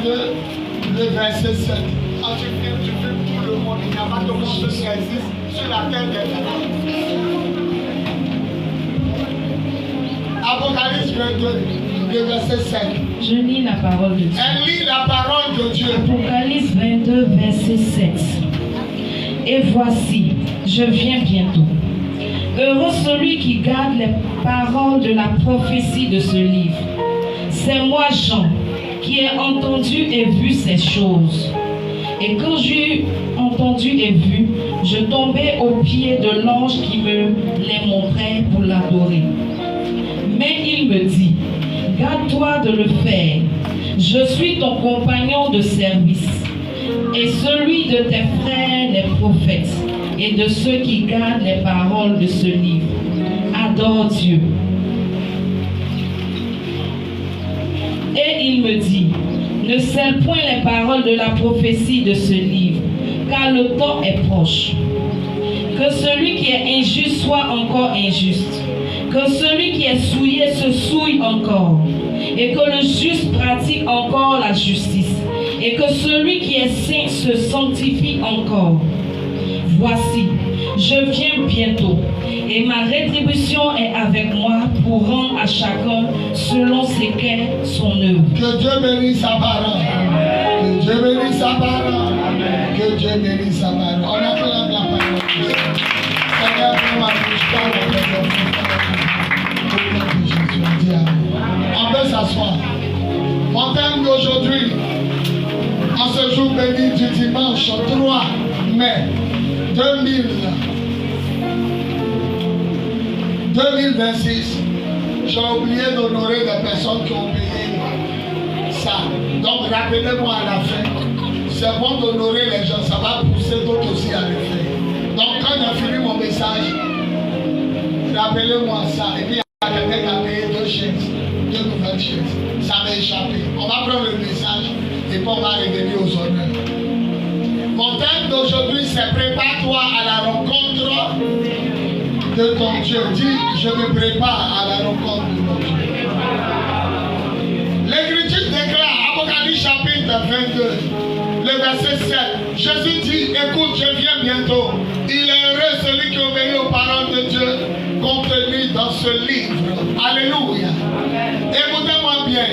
22, le verset 7. Quand tu filmes tout le monde, il n'y a pas de monde qui existe sur la terre des ténèbres. Apocalypse 22, le verset 5. Je lis la parole de Dieu. Elle lit la parole de Dieu. Apocalypse 22, verset 7. Et voici, je viens bientôt. Heureux celui qui garde les paroles de la prophétie de ce livre. C'est moi, Jean, qui ai entendu et vu ces choses. Et quand j'ai entendu et vu, je tombais aux pieds de l'ange qui me les montrait pour l'adorer. Mais il me dit, garde-toi de le faire. Je suis ton compagnon de service et celui de tes frères les prophètes et de ceux qui gardent les paroles de ce livre. Adore Dieu. Et il me dit, ne scelle point les paroles de la prophétie de ce livre, car le temps est proche. Que celui qui est injuste soit encore injuste, que celui qui est souillé se souille encore, et que le juste pratique encore la justice, et que celui qui est saint se sanctifie encore. Voici, je viens bientôt, et ma rétribution est avec moi pour rendre à chacun selon ce qu'est son œuvre. Que Dieu bénisse sa parole. Que Dieu bénisse sa parole. Que Dieu bénisse sa parole. On acclame la parole de Dieu. Seigneur, nous m'approchons de Jésus. On peut s'asseoir. Mon thème d'aujourd'hui, en ce jour béni du dimanche 3 mai 2026, j'ai oublié d'honorer les personnes qui ont payé ça. Donc rappelez-moi à la fin. C'est bon d'honorer les gens, ça va pousser d'autres aussi à le faire. Donc quand j'ai fini mon message, rappelez-moi ça. Et puis il y a quelqu'un qui a payé 2 chaises, 2 nouvelles chaises. Ça m'a échappé. On va prendre le message et puis on va revenir aux honneurs. Mon thème d'aujourd'hui, c'est prépare-toi à la rencontre de ton Dieu. Dis, je me prépare à la rencontre de mon Dieu. L'Écriture déclare, Apocalypse chapitre 22, le verset 7. Jésus dit, écoute, je viens bientôt. Il est heureux celui qui obéit aux paroles de Dieu contenues dans ce livre. Alléluia. Écoutez-moi bien.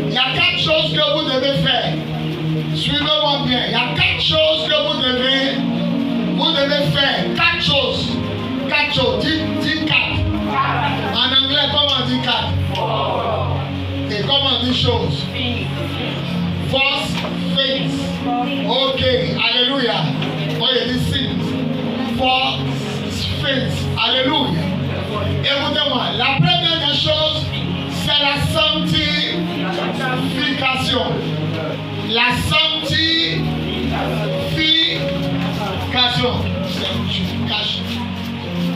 Il y a 4 choses que vous devez faire. Suivez-moi bien. Il y a 4 choses que vous devez faire. 4 choses. 4 choses. Dis 4. En anglais, comment on dit 4? Et comment on dit choses? First things. Ok. Alléluia. Moi, il dit things. First things. Alléluia. Écoutez-moi. La première des choses, c'est la sanctification. La sanctification. Tu caches.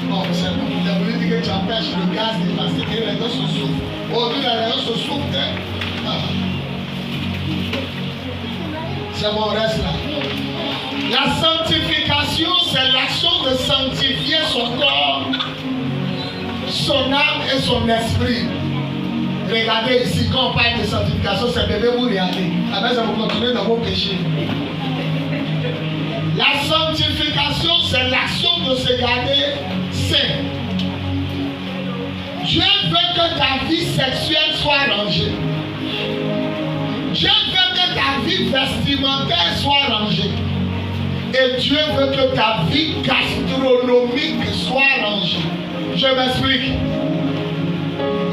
Bon, c'est bon. Tu as voulu dire que tu empêches le gaz de passer et les gens se souffrent. Aujourd'hui, les gens se souffrent. C'est bon, reste là. La sanctification, c'est l'action de sanctifier son corps, son âme et son esprit. Regardez ici, quand on parle de sanctification, c'est bébé vous regardez. Après ça, vous continuez dans vos péchés. La sanctification, c'est l'action de se garder saint. Dieu veut que ta vie sexuelle soit rangée. Dieu veut que ta vie vestimentaire soit rangée. Et Dieu veut que ta vie gastronomique soit rangée. Je m'explique.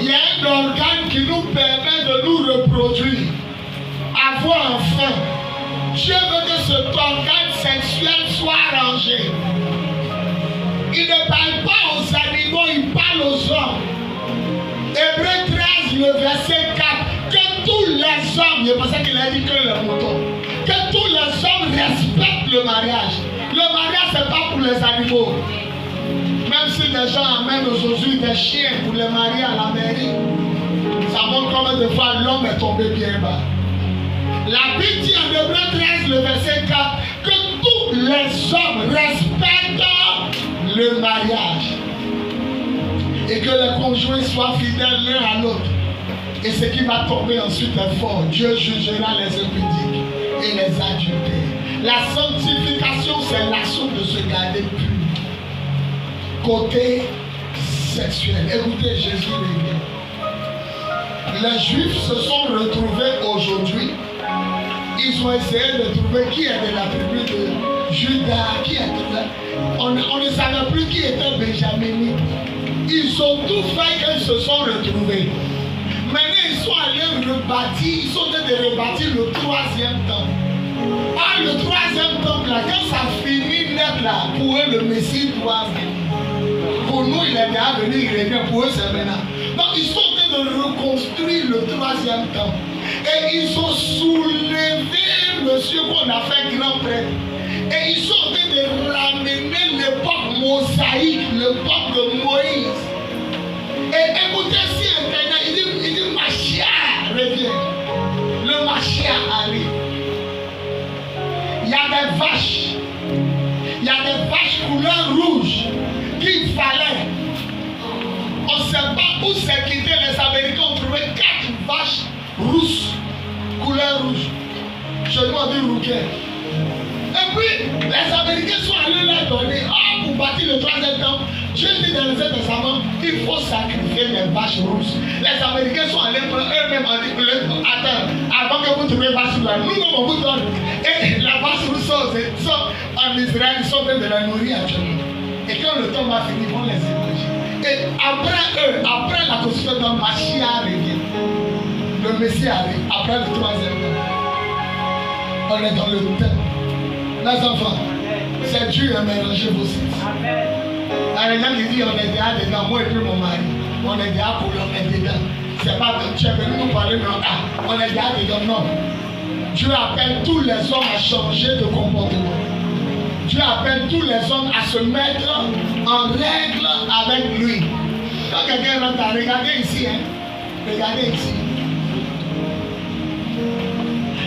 Il y a un organe qui nous permet de nous reproduire, avoir un enfant. Dieu veut que cet organe sexuel soit rangé. Il ne parle pas aux animaux, il parle aux hommes. Hébreux 13, le verset 4, que tous les hommes, je pensais qu'il a dit que les moutons, que tous les hommes respectent le mariage. Le mariage, ce n'est pas pour les animaux. Même si les gens amènent aujourd'hui des chiens pour les marier à la mairie, ça montre combien de fois l'homme est tombé bien bas. La Bible dit en Hébreux 13, le verset 4, que tous les hommes respectent le mariage. Et que les conjoints soient fidèles l'un à l'autre. Et ce qui va tomber ensuite est fort. Dieu jugera les impudiques et les adultères. La sanctification, c'est l'action de se garder pur. Côté sexuel. Écoutez, Jésus revient. Les Juifs se sont retrouvés aujourd'hui. Ils ont essayé de trouver qui est de la tribu de Judas, qui est de la... On ne savait plus qui était Benjaminite. Ils ont tout fait qu'ils se sont retrouvés. Maintenant, ils sont allés rebâtir, ils sont allés rebâtir le troisième temple. Ah, le troisième temple, là, quand ça finit net là, pour eux, le Messie doit venir. Pour nous, il est déjà venu, il revient, pour eux, c'est maintenant. Donc, ils sont en train de reconstruire le troisième temple. Et ils ont soulevé monsieur qu'on a fait grand prêtre. Et ils sont en train de ramener l'époque mosaïque, l'époque de Moïse. Et écoutez, si Internet, il dit Mashiach revient. Le Mashiach arrive. Il y a des vaches. Il y a des vaches couleur rouge qu'il fallait. On ne sait pas où c'est quitté. Les Américains ont trouvé 4 vaches rousses, couleur rouge. Je dois dire rouquet. Et puis, les Américains sont allés leur donner, pour bâtir le troisième temple. Dieu dit dans l'Ancien Testament, il faut sacrifier les vaches rousses. Les Américains sont allés prendre eux-mêmes en disant, attends, avant que vous trouviez vache rousse, nous-mêmes on vous donne. Et la vache rousse sont en Israël, ils sont en train de la nourrir actuellement. Et quand le temps va finir, ils vont les émanger. Et après eux, après la construction d'un Mashiach revient. Le Messie arrive, après le troisième temps. On est dans le temps. Les enfants, c'est Dieu qui a mélangé vos sens. Il y a des gens qui disent on est déjà dedans, moi et puis mon mari. On est déjà pour on est dedans. C'est pas que tu es venu nous parler, non, on est déjà dedans, non. Dieu appelle tous les hommes à changer de comportement. Dieu appelle tous les hommes à se mettre en règle avec lui. Quand quelqu'un rentre, regardez ici, hein. Regardez ici.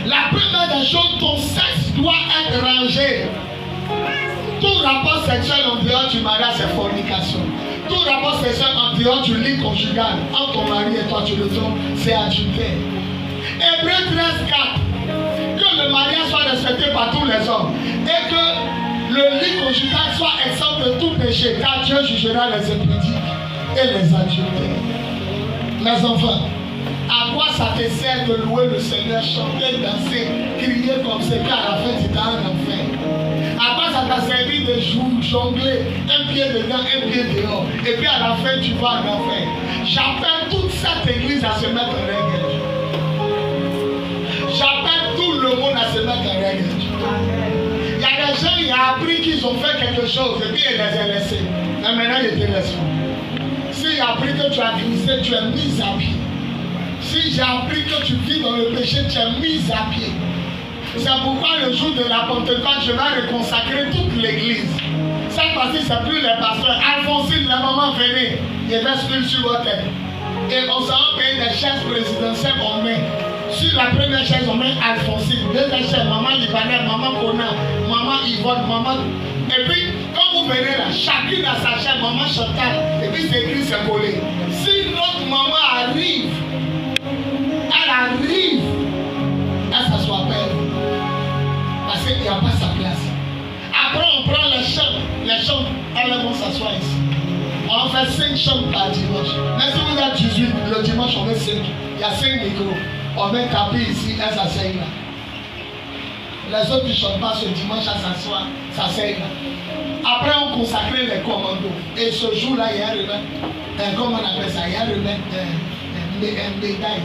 La première des choses, ton sexe doit être rangé. Tout rapport sexuel en dehors du mariage, c'est fornication. Tout rapport sexuel en dehors du lit conjugal, entre ton mari et toi, tu le trompes, c'est adultère. Hébreux 13:4. Que le mariage soit respecté par tous les hommes et que le lit conjugal soit exempt de tout péché, car Dieu jugera les impudiques et les adultères. Les enfants, à quoi ça te sert de louer le Seigneur, chanter, danser, crier comme c'est qu'à la fin tu es en enfer? À quoi ça t'a servi de jongler un pied dedans, un pied dehors, et puis à la fin tu vas en enfer? J'appelle toute cette église à se mettre en règle. J'appelle tout le monde à se mettre en règle. Il y a des gens qui ont appris qu'ils ont fait quelque chose et puis ils les ont laissés. Mais maintenant ils te laissent. Si il a appris que tu as glissé, tu es mis à pied. Si j'ai appris que tu vis dans le péché, tu es mis à pied. C'est pourquoi le jour de la Pentecôte, je vais reconsacrer toute l'église. Cette fois-ci, c'est plus les pasteurs. Alphonsine, la maman, venez. Il va se sur votre tête. Et on s'en paye des chaises présidentielles en main. Sur la première chaise, on met Alphonsine. Deuxième chaise, maman Libanais, maman Kona, maman Yvonne, maman. Et puis, quand vous venez là, chacune a sa chaise, maman Chantal. Et puis, c'est écrit, c'est collé. Si notre maman arrive, elle s'assoit pas. Parce qu'il n'y a pas sa place. Après, on prend les chambres, elles vont s'asseoir ici. On fait 5 chambres par dimanche. Mais si vous êtes 18, le dimanche, on met 5. Il y a 5 micros. On met tapis ici, elles s'asseyent là. Les autres qui ne chantent pas ce dimanche, elles s'assoient, s'asseyent là. Après, on consacrait les commandos. Et ce jour-là, il y a un remède. Comment on appelle ça? Il y a un remède, un médaille.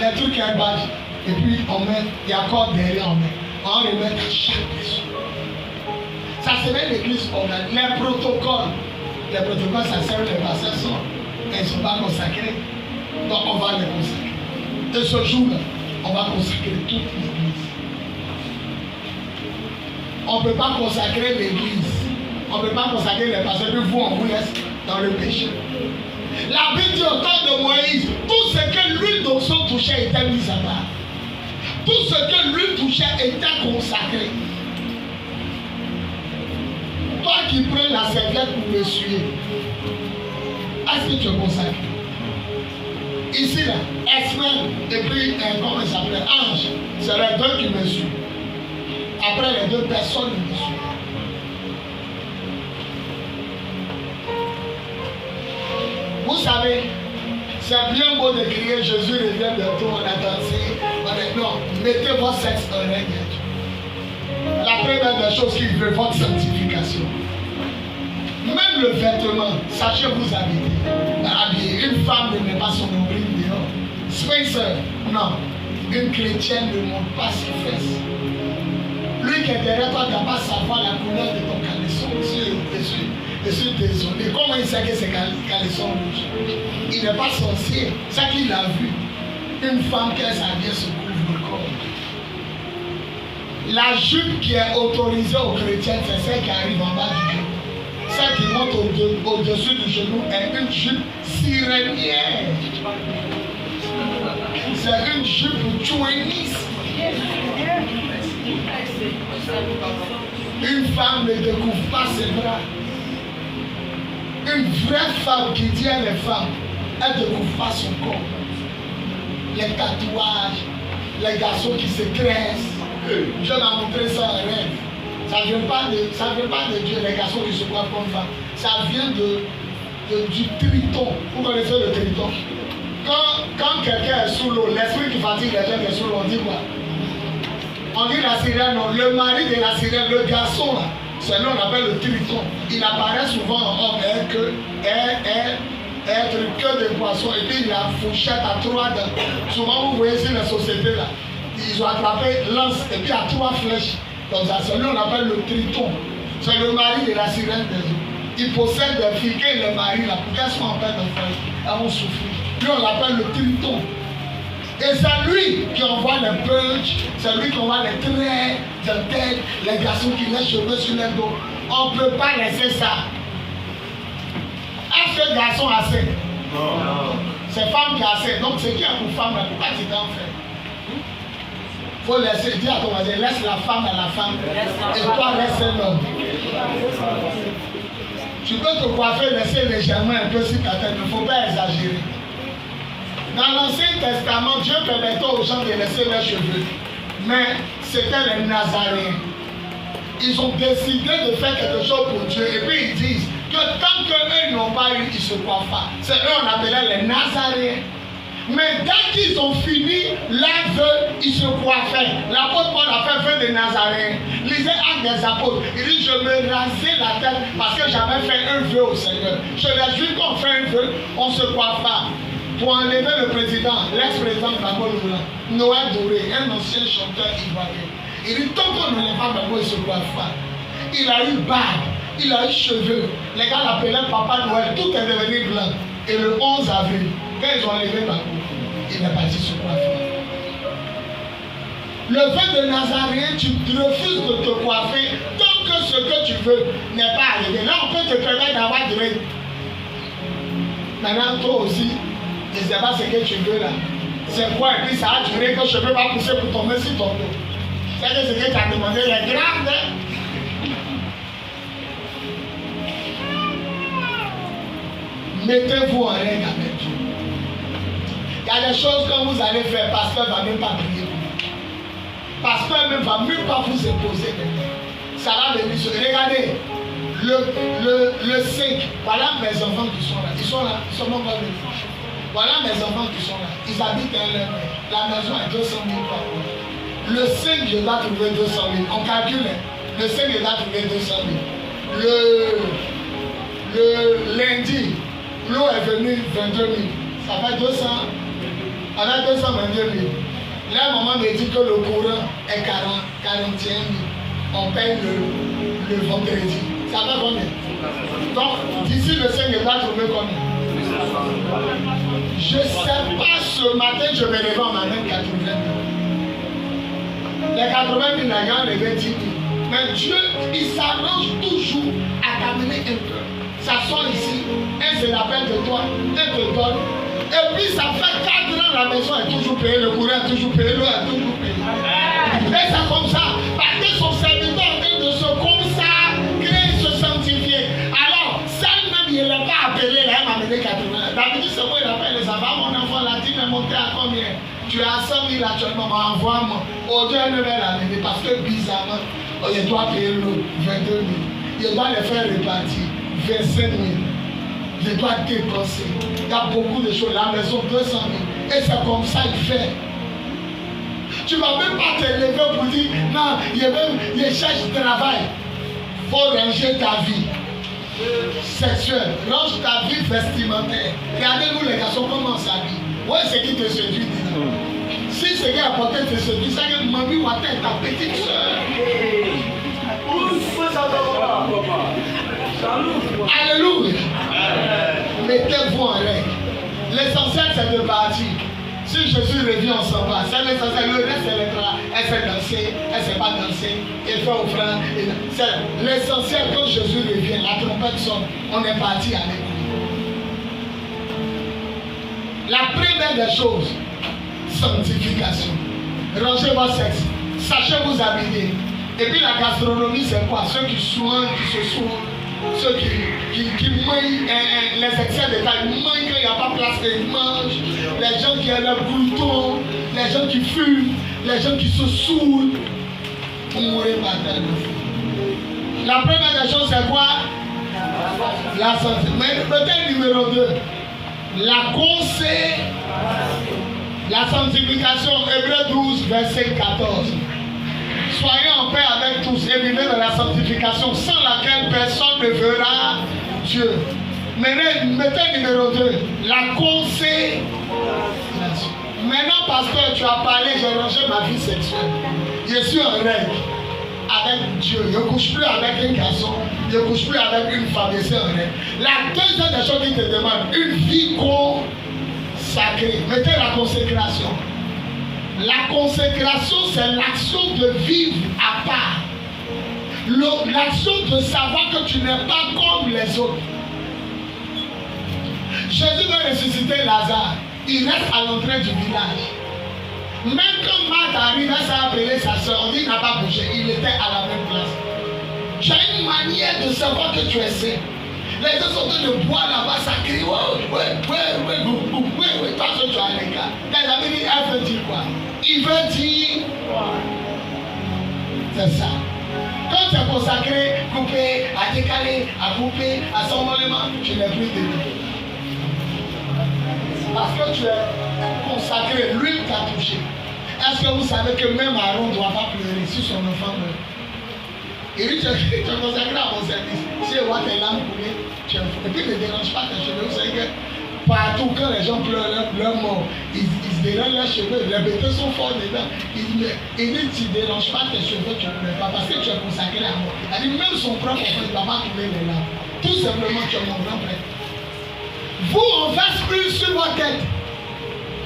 Les trucs qui ont un badge. Et puis, on met, il y a encore derrière, on met. On remet à chaque personne. Ça serait l'église organisée. Les protocoles, ça sert, les pasteurs sont, ils ne sont pas consacrés. Donc on va les consacrer. Et ce jour-là, on va consacrer toute l'église. On ne peut pas consacrer l'église. On ne peut pas consacrer les pasteurs, puis vous, on vous laisse dans le péché. La Bible dit au temps de Moïse, tout ce que l'huile d'onction touchait était mis à part. Tout ce que l'huile touchait était consacré. Toi qui prends la serviette pour me suivre, est-ce que tu es consacré? Ici, là, Esmen et puis, comment il s'appelle, Ange, c'est les deux qui me suivent. Après, les deux personnes me suivent. Vous savez, c'est bien beau de crier Jésus revient bientôt, on a dansé. Non, mettez votre sexe en règle. La première des choses qui veut votre sanctification. Même le vêtement, sachez vous habiller. Une femme ne met pas son nombril dehors. Spencer, non. Une chrétienne ne monte pas ses fesses. Lui qui est derrière toi ne doit pas savoir la couleur de ton caleçon. Je suis désolé. Comment il sait que c'est caleçon rouge? Il n'est pas sorcier. C'est ça qu'il a vu. Une femme qui s'habille se couvre le corps. La jupe qui est autorisée aux chrétiens, c'est celle qui arrive en bas du genou. Celle qui monte au-dessus du genou est une jupe sirénienne. C'est une jupe chouiniste. Une femme ne découvre pas ses bras. Une vraie femme qui dit à les femmes, elle ne découvre pas son corps. Les tatouages, les garçons qui se crèvent. Je vais montrer ça en rêve. Ça ne vient pas de Dieu, les garçons qui se croient comme femmes. Ça vient du triton. Vous connaissez le triton? Quand quelqu'un est sous l'eau, l'esprit qui fatigue les gens qui sont sous l'eau, on dit quoi? On dit la sirène, non. Le mari de la sirène, le garçon là, c'est lui on appelle le triton. Il apparaît souvent en homme, être que de poissons, et puis il a fourchette à 3 dents. Souvent vous voyez sur les sociétés là, ils ont attrapé lance et puis à 3 flèches. Comme ça, c'est lui on appelle le triton. C'est le mari de la sirène des eaux. Il possède des filles que le mari là, pour qu'elles soient en paix d'enfants, elles vont souffrir. Lui on l'appelle le triton. Et c'est lui qui envoie les punch, c'est lui qui envoie les traits de tête, les garçons qui laissent cheveux sur les dos. On ne peut pas laisser ça. Est-ce que garçon a assez? Non. C'est femme qui a assez. Donc c'est qui a pour femme là? Pourquoi tu t'en fais? Il faut laisser, dire à ton voisin, laisse la femme à la femme. Et toi reste un homme. Tu peux te coiffer, laisser légèrement un peu sur ta tête, il ne faut pas exagérer. Dans l'Ancien Testament, Dieu permettait aux gens de laisser leurs cheveux. Mais c'était les Nazaréens. Ils ont décidé de faire quelque chose pour Dieu. Et puis ils disent que tant qu'eux n'ont pas eu, ils ne se coiffent pas. C'est eux qu'on appelait les Nazaréens. Mais dès qu'ils ont fini leur vœu, ils se coiffaient. L'apôtre Paul a fait vœu des Nazaréens. Lisez Actes des Apôtres. Il dit, je me rasais la tête parce que j'avais fait un vœu au Seigneur. Je les juifs qu'on fait un vœu, on ne se coiffe pas. Pour enlever le président, l'ex-président Gbagbo Lula, Noël Doré, un ancien chanteur ivoirien. Il dit, tant qu'on ne lève pas Gbagbo, il ne se coiffe pas. Il a eu barbe, il a eu cheveux. Les gars l'appelaient Papa Noël, tout est devenu blanc. Et le 11 avril, quand ils ont enlevé Gbagbo, il est parti se coiffer. Le vœu de Nazaréen, tu refuses de te coiffer tant que ce que tu veux n'est pas arrivé. Là, on peut te permettre d'avoir de l'aide. Maintenant, toi aussi, je ne sais pas ce que tu veux là. C'est quoi? Et puis ça a duré que je ne peux pas pousser pour tomber sur ton dos. C'est que ce que tu as demandé est grave. Hein? Mettez-vous en règle avec Dieu. Il y a des choses que vous allez faire, pasteur ne va même pas prier pour vous. Pasteur ne va même pas vous imposer. Ça va venir sur. Regardez, le 5, voilà mes enfants qui sont là. Ils sont là, ils sont même pas venus. Voilà mes enfants qui sont là. Ils habitent dans leur maison. La maison est 200 000 par mois. Le 5, je dois trouver 200 000. On calcule. Le 5, je dois trouver 200 000. Le lundi, l'eau est venue 22 000. Ça fait 200. On a 222 000. Là, maman me dit que le courant est 41 000. On paye le vendredi. Ça va combien? Donc, d'ici le 5, je dois trouver combien? Je ne sais pas, ce matin, je me lève en m'amène 80 000. Les 80 000, les gars, on levait 10 000. Mais Dieu, il s'arrange toujours à t'amener un peu. Ça sort ici, un se rappelle de toi, un te donne. Et puis ça fait 4 ans, la maison est toujours payée, le courant est toujours payé, l'eau est toujours payée. Et c'est comme ça, parce que son serviteur est en train de se consacrer, se sanctifier. Alors, ça même, il ne l'a pas appelé, là, il m'a amené 80. D'habitude, c'est moi, il appelle les enfants, mon enfant l'a dit. monté à combien? Tu as 100 000 actuellement, envoie-moi. Aujourd'hui, elle ne va l'amener parce que bizarrement, il doit payer l'eau, 22 000. Il doit les faire répartir, 25 000. Je dois dépenser. Il y a beaucoup de choses. La maison, 200 000. Et c'est comme ça qu'il fait. Tu ne vas même pas te lever pour dire, non, il cherche du travail. Il faut ranger ta vie sexuelle. Range ta vie vestimentaire. Regardez-nous les garçons, comment on s'habille. Ouais, c'est qui te séduit. Si ce qui a apporté te séduit, c'est que mamie ou ta petite soeur. Alléluia. Mettez-vous en règle. L'essentiel, c'est de partir. Si Jésus revient, on s'en va. C'est l'essentiel. Le reste, c'est le travail. Elle sait danser, elle ne sait pas danser. Elle fait offrande. C'est l'essentiel. Quand Jésus revient, la trompette sonne. On est parti avec lui. La première des choses, sanctification. Rangez votre sexe. Sachez vous habiller. Et puis la gastronomie, c'est quoi? Ceux qui soignent, qui se soignent. Ceux qui mangent les excès de taille, mangent quand il n'y a pas place, ils mangent. Les gens qui ont le glouton, les gens qui fument, les gens qui se saoulent. Vous mourrez par terre. La première des choses, c'est quoi? La santé. Mais peut-être numéro 2, la sanctification, Hébreux 12, verset 14. Soyez en paix avec tous et vivez dans la sanctification sans laquelle personne ne verra Dieu. Mettez numéro 2, la consécration. Maintenant, parce que tu as parlé, j'ai rangé ma vie sexuelle. Je suis en règle avec Dieu. Je ne couche plus avec un garçon. Je ne couche plus avec une femme. Je suis en règle. La deuxième des choses qui te demande, une vie consacrée. Mettez la consécration. La consécration, c'est l'action de vivre à part. L'action de savoir que tu n'es pas comme les autres. Jésus veut ressusciter Lazare. Il reste à l'entrée du village. Même quand Marthe arrive, elle s'est appelée sa soeur. On dit qu'il n'a pas bougé. Il était à la même place. Tu as une manière de savoir que tu es saint. Les deux sont en train de boire là-bas, ça crie. Ouais. Toi, tu as les gars. Tes amis disent, elle veut dire quoi? Il veut dire. C'est ça. Quand tu es consacré, coupé, à décaler, à couper, à sommalement, tu n'es plus de lui. Parce que tu es consacré, l'huile t'a touché. Est-ce que vous savez que même Aaron ne doit pas pleurer si son enfant meurt? Il dit, tu es consacré à mon service. Si tu vois tes larmes couler, tu es fou. Et puis ne dérange pas tes cheveux. Vous savez que partout, quand les gens pleurent leur mort, ils se dérangent leurs cheveux. Les bébés sont forts dedans. Il dit, tu ne déranges pas tes cheveux, tu ne pleures pas. Parce que tu es consacré à moi. Il dit, même son propre enfant, il ne va pas couler les larmes. Tout simplement, tu es mon grand frère. Vous, on verse plus sur votre tête.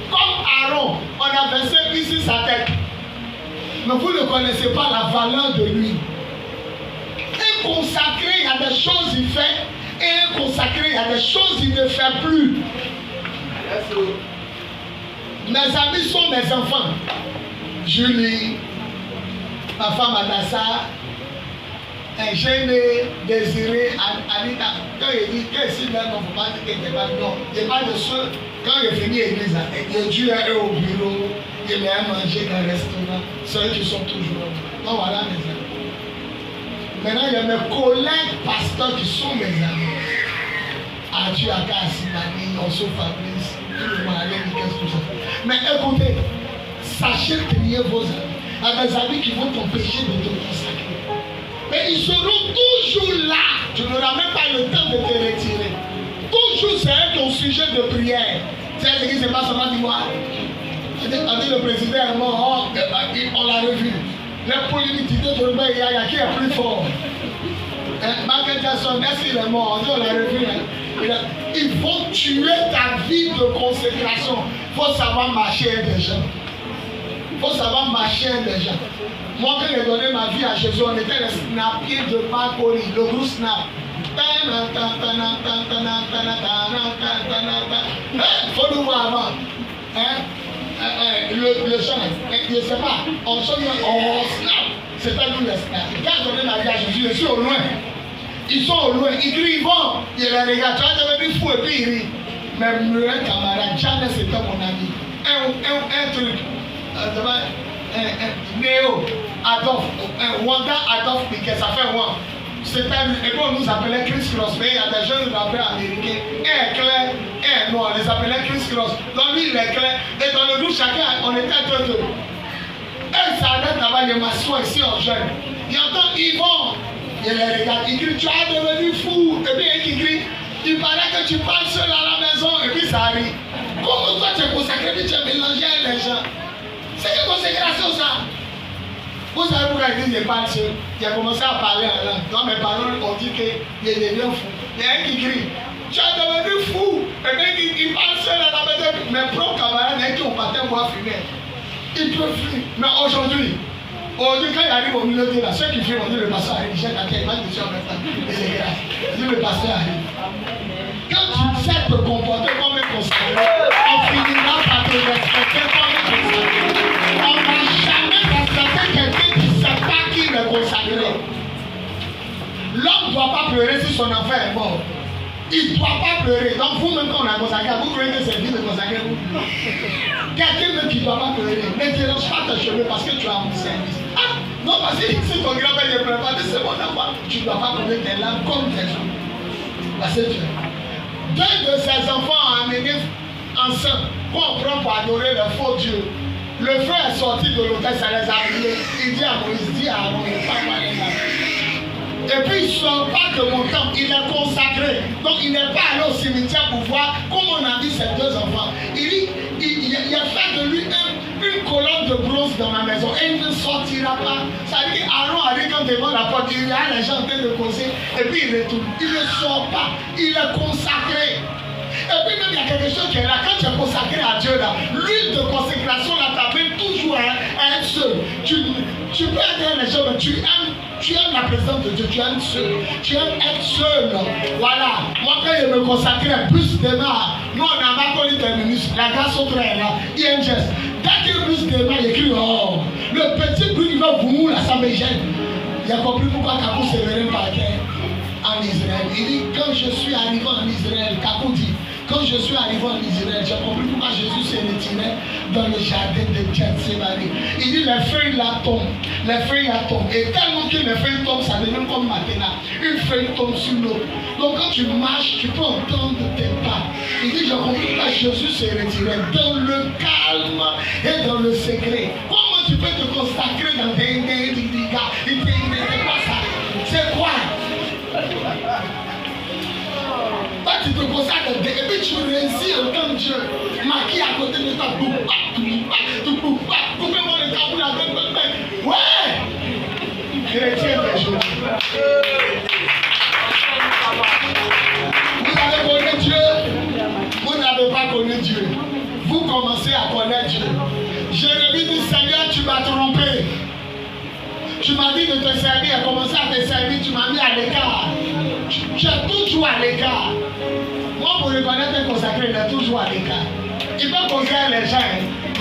Comme Aaron, on a versé plus sur sa tête. Mais vous ne connaissez pas la valeur de lui. Un consacré, il y a des choses qu'il fait. Et un consacré, il y a des choses qu'il ne fait plus. Mes amis sont mes enfants. Julie, ma femme Adassa, Ingéné, Désiré, Anita. Quand il dit que si même on ne peut pas dire qu'il n'était pas non, il n'y a pas de ceux. Quand il est fini à l'église, il a dû aller au bureau, il a manger dans le restaurant. Ceux qui sont toujours. Donc voilà mes amis. Maintenant, il y a mes collègues pasteurs qui sont mes amis. Adieu à Kassimani, Onso Fabrice, tout le monde, tout ça. Mais écoutez, sachez trier vos amis. À des amis qui vont t'empêcher de te consacrer. Mais ils seront toujours là. Tu n'auras même pas le temps de te retirer. Toujours c'est ton sujet de prière. C'est ce qui se passe en Antivoire. On dit le président est mort, on l'a revu. Les politiques de Tourbe Yaya qui est plus fort. Michael Jackson, est-ce qu'il est mort? On dit on l'a revu. Ils vont tuer ta vie de consécration. Il faut savoir marcher des gens. Il faut savoir marcher des gens. Moi, quand j'ai donné ma vie à Jésus, on était les snappiers de Macori, le groupe Snap. Il faut nous voir avant. Le chant, je ne sais pas, on chante, on snap. C'est pas nous les snap. Quand j'ai donné ma vie à Jésus, je suis au loin. Ils sont au loin, ils crient, ils vont. Ils les regardent, tu vas devenir fou et puis ils rient. Mais un camarade, jamais c'était mon ami. un truc. Néo, Adolphe, Wanda Adolphe Piquet, ça fait moi. Et puis on nous appelait Chris Cross, mais il y a des jeunes rappeurs américains. Un est clair, un est noir, on les appelait Chris Cross. Donc lui il est clair. Et dans le groupe, chacun, on était deux. Un s'arrête là-bas, il m'assoit ici en jeune. Il entend Yvon. Il les regarde, il crie, tu es devenu fou. Et puis il crie, il paraît que tu parles seul à la maison. Et puis ça arrive. Comment toi tu es consacré, tu es mélangé avec les gens? C'est une consécration ça. Vous savez pourquoi il dit qu'il parle seul? Il a commencé à parler en langue. Dans mes paroles, on dit qu'il devient fou. Il y a un qui crie, tu es devenu fou. Et puis il parle seul à la maison. Mes propres camarades qui ont parti boire fumer. Ils peuvent fumer. Mais aujourd'hui, quand il arrive au milieu de là, ceux qui fument, on dit le pasteur arrive. J'ai quelqu'un, il va te dire en même temps. Et c'est grave. Il dit le pasteur arrive. Quand tu sais te comporter comme un consacré, on finira par te respecter comme un consacré. On ne va jamais respecter quelqu'un qui ne sait pas qui est consacré. L'homme ne doit pas pleurer si son enfant est mort. Il ne doit pas pleurer. Donc vous-même quand on a consacré, vous croyez que c'est bien de consacrer vous? Quelqu'un même qui ne doit pas pleurer, ne dérange pas tes cheveux parce que tu as un service. Ah, non, parce que si ton grand-père est préparé, c'est mon enfant. Tu ne dois pas pleurer tes larmes comme tes gens. Parce que deux de ses enfants ont amené ensemble qu'on prend pour adorer le faux Dieu. Le feu est sorti de l'hôtel, ça les a brûlés. Il dit à Moïse, dis à Aaron, il ne pas mal les amener. Et puis il ne sort pas de mon temple, il est consacré. Donc il n'est pas allé au cimetière pour voir comment on a vu ses deux enfants. Il a fait de lui une colonne de bronze dans ma maison et il ne sortira pas. Ça veut dire qu'Aaron arrive quand devant la porte, il y a les gens en train de causer et puis il retourne. Il ne sort pas, il est consacré. Et puis même il y a quelque chose qui est là, quand tu es consacré à Dieu là, l'huile de consécration là t'amène toujours à être seul. Tu peux aider les gens, mais tu aimes la présence de Dieu, tu aimes seul, tu aimes être seul. Voilà, moi quand je me consacrais plus demain, nous on n'a pas connu des ministres, la grâce au frère là, il y a un geste. Dès qu'il plus demain, il écrit oh, le petit bruit qui va vous là, ça me gêne. Il a compris pourquoi Kakou se verrait par terre en Israël. Il dit quand je suis arrivé en Israël, Kakou dit, quand je suis arrivé en Israël, j'ai compris pourquoi Jésus s'est retiré dans le jardin de Gethsémani. Il dit les feuilles là tombent, les feuilles là tombent. Et tellement que les feuilles tombent, ça devient comme maintenant. Une feuille tombe sur l'autre. Donc quand tu marches, tu peux entendre tes pas. Il dit j'ai compris pourquoi Jésus s'est retiré dans le calme et dans le secret. Comment tu peux te consacrer dans des gars? C'est quoi ça? C'est quoi? Toi tu te consacres et puis tu réussis en tant que Dieu. Maquille à côté de toi. Coupez-moi le tabou là. Ouais! Chrétien des jours. Vous avez connu Dieu. Vous n'avez pas connu Dieu. Vous commencez à connaître Dieu. Jérémie dit Seigneur, tu m'as trompé. Tu m'as dit de te servir, à commencer à te servir, tu m'as mis à l'écart. Tu es toujours à l'écart. Moi, pour reconnaître un consacré, il est toujours à l'écart. Il peut conseiller les gens,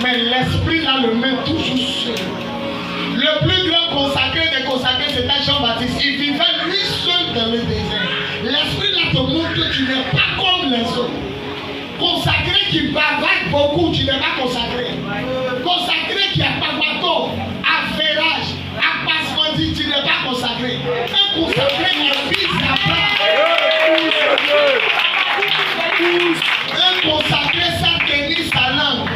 mais l'esprit là le met toujours seul. Le plus grand consacré des consacrés, c'était Jean-Baptiste. Il vivait lui seul dans le désert. L'esprit là te montre que tu n'es pas comme les autres. Consacré qui bavade beaucoup, tu n'es pas consacré. Consacré qui a pas bateau, affairage, appassement dit, tu n'es pas consacré. Un consacré est fils un consacré sait tenir sa langue.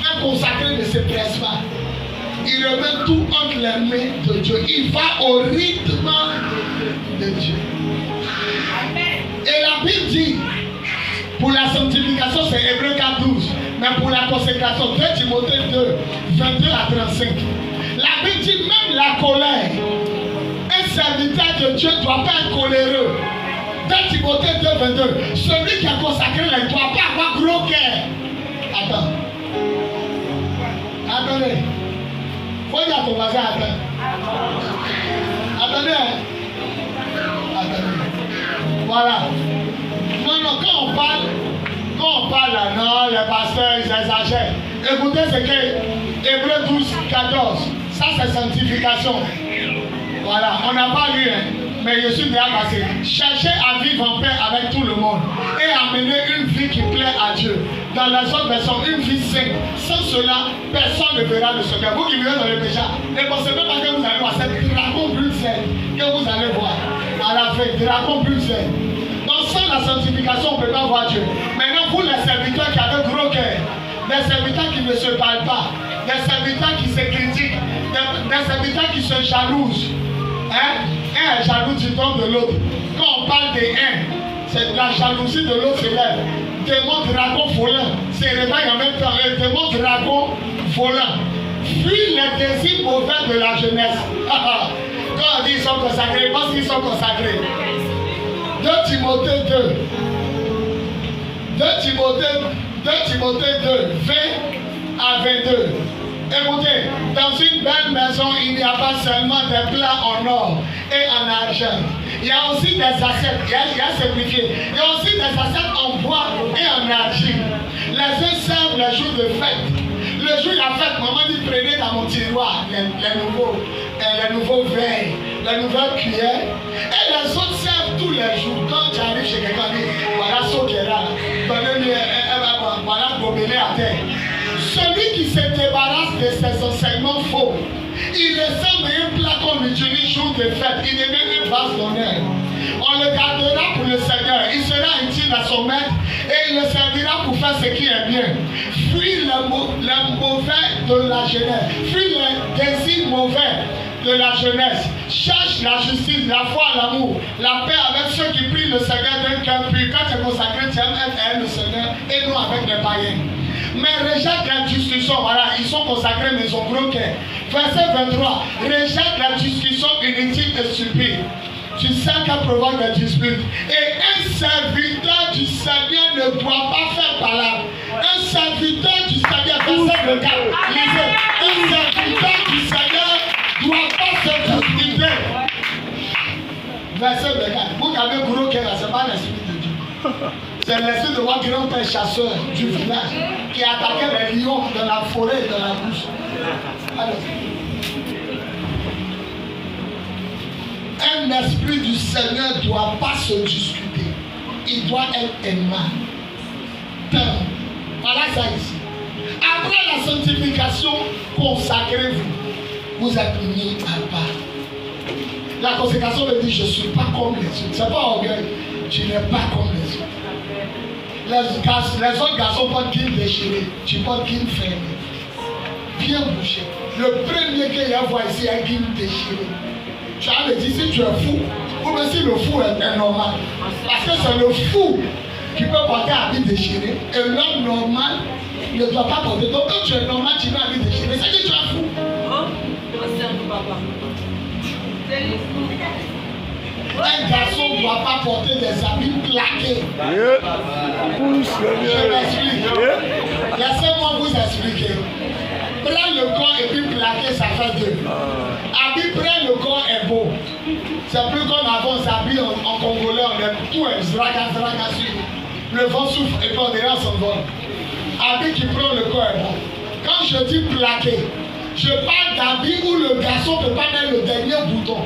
Un consacré ne se presse pas. Il remet tout entre les mains de Dieu. Il va au rythme de Dieu. Et la Bible dit, pour la sanctification, c'est Hébreux 4:12. Mais pour la consécration, 2 Timothée 2, 22 à 35. La Bible dit même la colère. Un serviteur de Dieu ne doit pas être coléreux. 2 Timothée 2, 22. Celui qui est consacré ne doit pas avoir gros cœur. Attends. Attendez. Faut dire à ton voisin, attends. Attendez. Attendez. Voilà. Non, quand on parle là, non, les pasteurs, ils exagèrent. Écoutez ce que Hébreux 12, 14. Ça, c'est sanctification. Voilà, on n'a pas lu, hein. Mais je suis déjà passé. Cherchez à vivre en paix avec tout le monde et amener une vie qui plaît à Dieu. Dans la zone personne, une vie saine. Sans cela, personne ne verra le Seigneur. Vous qui vivez dans le péché, ne pensez pas que vous allez voir cette dragon plus saine que vous allez voir. À la fin, dragon plus saine. Donc sans la sanctification, on ne peut pas voir Dieu. Maintenant, vous les serviteurs qui avez gros cœur, des serviteurs qui ne se parlent pas, des serviteurs qui se critiquent, des serviteurs qui se jalousent. Hein? Un est jaloux du don de l'autre. Quand on parle des uns, c'est la jalousie de l'autre élève. Démon dragon volant, c'est réveil en même temps. Le démon dragon volant. Fuis les désirs mauvais de la jeunesse. Quand on dit qu'ils sont consacrés, parce qu'ils sont consacrés. 2 Timothée 2. 2 Timothée 2, 20 à 22. Écoutez, dans une belle maison, il n'y a pas seulement des plats en or et en argent. Il y a aussi des assiettes, il y a simplifié. Il y a aussi des assiettes en bois et en argile. Les uns servent les jours de fête. Le jour de la fête, maman dit prenez dans mon tiroir les nouveaux verres, les nouvelles cuillères. Et les autres servent tous les jours. Quand tu arrives chez quelqu'un, voilà ce qu'il y a, donnez-lui voilà gobelet à terre. Celui qui se débarrasse de ses enseignements faux, il ressemble à un plat qu'on utilise jour de fête. Il est même un vase d'honneur. On le gardera pour le Seigneur. Il sera utile à son maître et il le servira pour faire ce qui est bien. Fuis le mauvais de la jeunesse. Fuis les désirs mauvais de la jeunesse. Cherche la justice, la foi, l'amour, la paix avec ceux qui prient le Seigneur d'un cœur pur. Quand tu es consacré, tu aimes être avec le Seigneur et non avec les païens. Mais rejette la discussion, voilà, ils sont consacrés mais ils ont gros cœur. Verset 23, rejette la discussion inutile et stupide. Tu sais qu'elle provoque des disputes. Et un serviteur du Seigneur ne doit pas faire palabre. Un serviteur du Seigneur, verset 24, lisez, un serviteur du Seigneur ne doit pas se disputer. Verset 24, vous avez gros cœur, ce n'est pas l'esprit de Dieu. C'est l'esprit de votre grand-père chasseur du village qui attaquait les lions dans la forêt et dans la bouche. Alors, un esprit du Seigneur ne doit pas se discuter. Il doit être aimant. Voilà ça ici. Après la sanctification, consacrez-vous. Vous êtes mis à part. La consécration veut dire je ne suis pas comme les autres. Ce n'est pas orgueil. Tu n'es pas comme les autres. Les autres garçons portent qu'ils déchirés. Tu portes qu'ils fermés. Bien bouché. Le premier qu'il y a voir ici est qu'il déchiré. Tu as me dit si tu es fou. Ou même si le fou est normal. Parce que c'est le fou qui peut porter un habit déchiré. Et l'homme normal ne doit pas porter. Donc quand tu es normal, tu vas un habit déchiré. C'est que tu es fou. Un garçon ne doit pas porter des habits plaqués. Je m'explique. Laissez-moi vous expliquer. Prends le corps et puis plaquer, ça fait deux. Habit près le corps est beau. C'est plus comme avant, on s'habille en congolais, on est tout un zraga sur. Le vent souffle et puis on est là, on s'envole. Habit qui prend le corps est beau. Quand je dis plaquer, je parle d'habit où le garçon ne peut pas mettre le dernier bouton.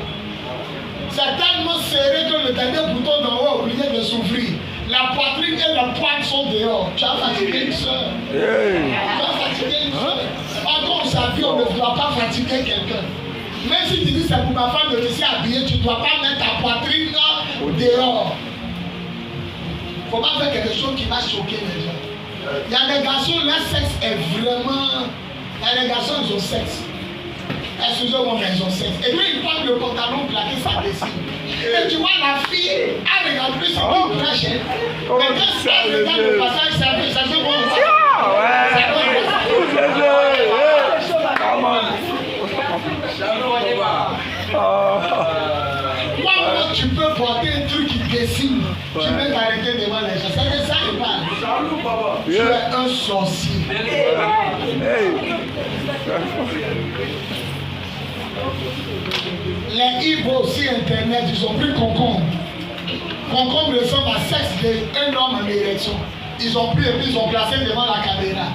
C'est tellement serré que le dernier bouton d'en haut a oublié de s'ouvrir. La poitrine et la poigne sont dehors. Tu as fatigué une soeur. Tu as fatigué une soeur. Quand on s'habille, on ne doit pas fatiguer quelqu'un. Même si tu dis c'est pour ma femme de laisser habiller, tu ne dois pas mettre ta poitrine dehors. Il ne faut pas faire quelque chose qui va choquer les gens. Il y a des garçons, leur sexe est vraiment. Il y a des garçons, ils ont sexe. Excusez-moi, mais ils ont sexe. Et puis ils prennent le pantalon plaqué, ça dessine. Et tu vois, la fille, elle regarde plus, c'est une crèche. Mais quand elle regarde le passage, ça se voit. Comment tu peux porter un truc qui dessine? Tu peux t'arrêter devant les gens. C'est ça qui parle. Tu es un sorcier. Les Ibo aussi internet, ils ont pris concombre. Concombre ressemble à sexe d'un homme en érection. Ils ont pris et puis ils ont placé devant la caméra.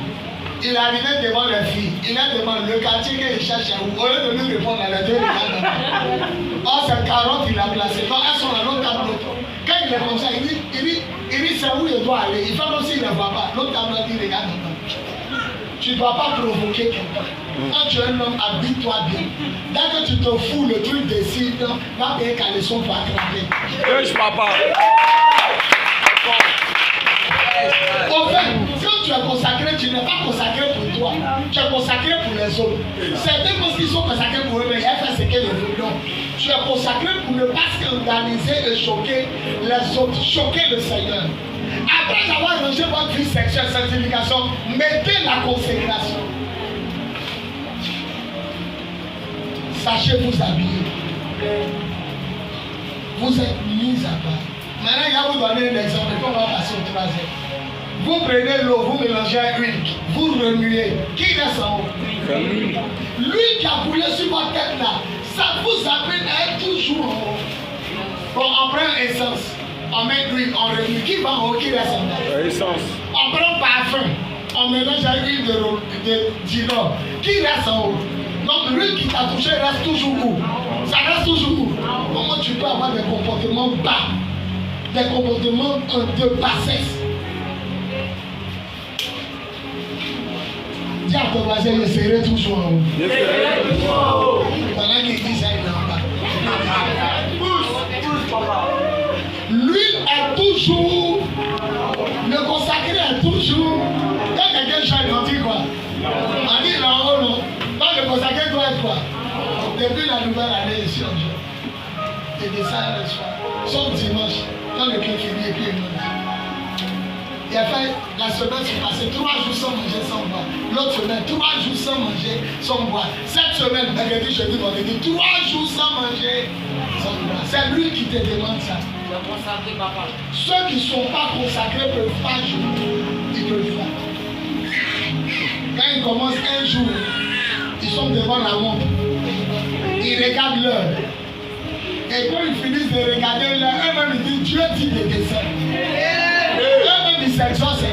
Il est arrivé devant les filles. Il a demandé le quartier qu'il cherche où. Au lieu de lui répondre, les deux regardent. Oh, c'est 40, il a placé. Non, elles sont à l'autre table. Quand il est comme ça, il dit c'est où il doit aller. Il fait comme s'il ne voit pas. L'autre table dit regarde. Tu ne dois pas provoquer quelqu'un. Quand tu es un homme, habite-toi bien. Dès que tu te fous, le truc décide, va payer caleçon pour attraper. Papa. Au fait, quand tu es consacré, tu n'es pas consacré pour toi. Tu es consacré pour les autres. Certains pensent qu'ils sont consacrés pour eux, mais ils font ce qu'ils veulent. Non. Tu es consacré pour ne pas scandaliser et choquer les autres, choquer le Seigneur. Après avoir rangé votre vie sexuelle, sanctification, mettez la consécration. Sachez vous habiller. Vous êtes mis à part. Maintenant, il va vous donner un exemple. On va passer au troisième. Vous prenez l'eau, vous mélangez à l'huile, vous remuez. Qui reste en haut? L'huile qui a coulé sur votre tête là, ça vous amène à être toujours en haut. Bon, on prend essence, on met l'huile, on remue. Qui va en haut? Qui reste en haut? Essence. On prend parfum, on mélange à l'huile de d'Inor. Qui reste en haut? Donc l'huile qui t'a touché reste toujours où? Ça reste toujours où? Comment tu peux avoir des comportements bas, des comportements de bassesse? Dis à ton voisin, je serai toujours en haut. Pendant qu'il dit ça, il est en bas. L'huile est toujours, le consacré est toujours. Quand quelqu'un chante, on dit quoi? On dit là en haut, non. Donc le consacré doit être quoi? Depuis la nouvelle année ici en juin. Et de ça le soir. Sauf dimanche, quand le cœur finit et puis il monte. Il a fait la semaine passée 3 jours sans manger, sans boire. L'autre semaine, 3 jours sans manger, sans boire. Cette semaine, mercredi, jeudi, vendredi, 3 jours sans manger, sans boire. C'est lui qui te demande ça. Ceux qui ne sont pas consacrés peuvent pas jouer. Ils peuvent pas. Quand ils commencent un jour, ils sont devant la montre. Ils regardent l'heure. Et quand ils finissent de regarder l'heure, eux-mêmes ils disent Dieu dit des dessins. Eux-mêmes ils s'exaucent.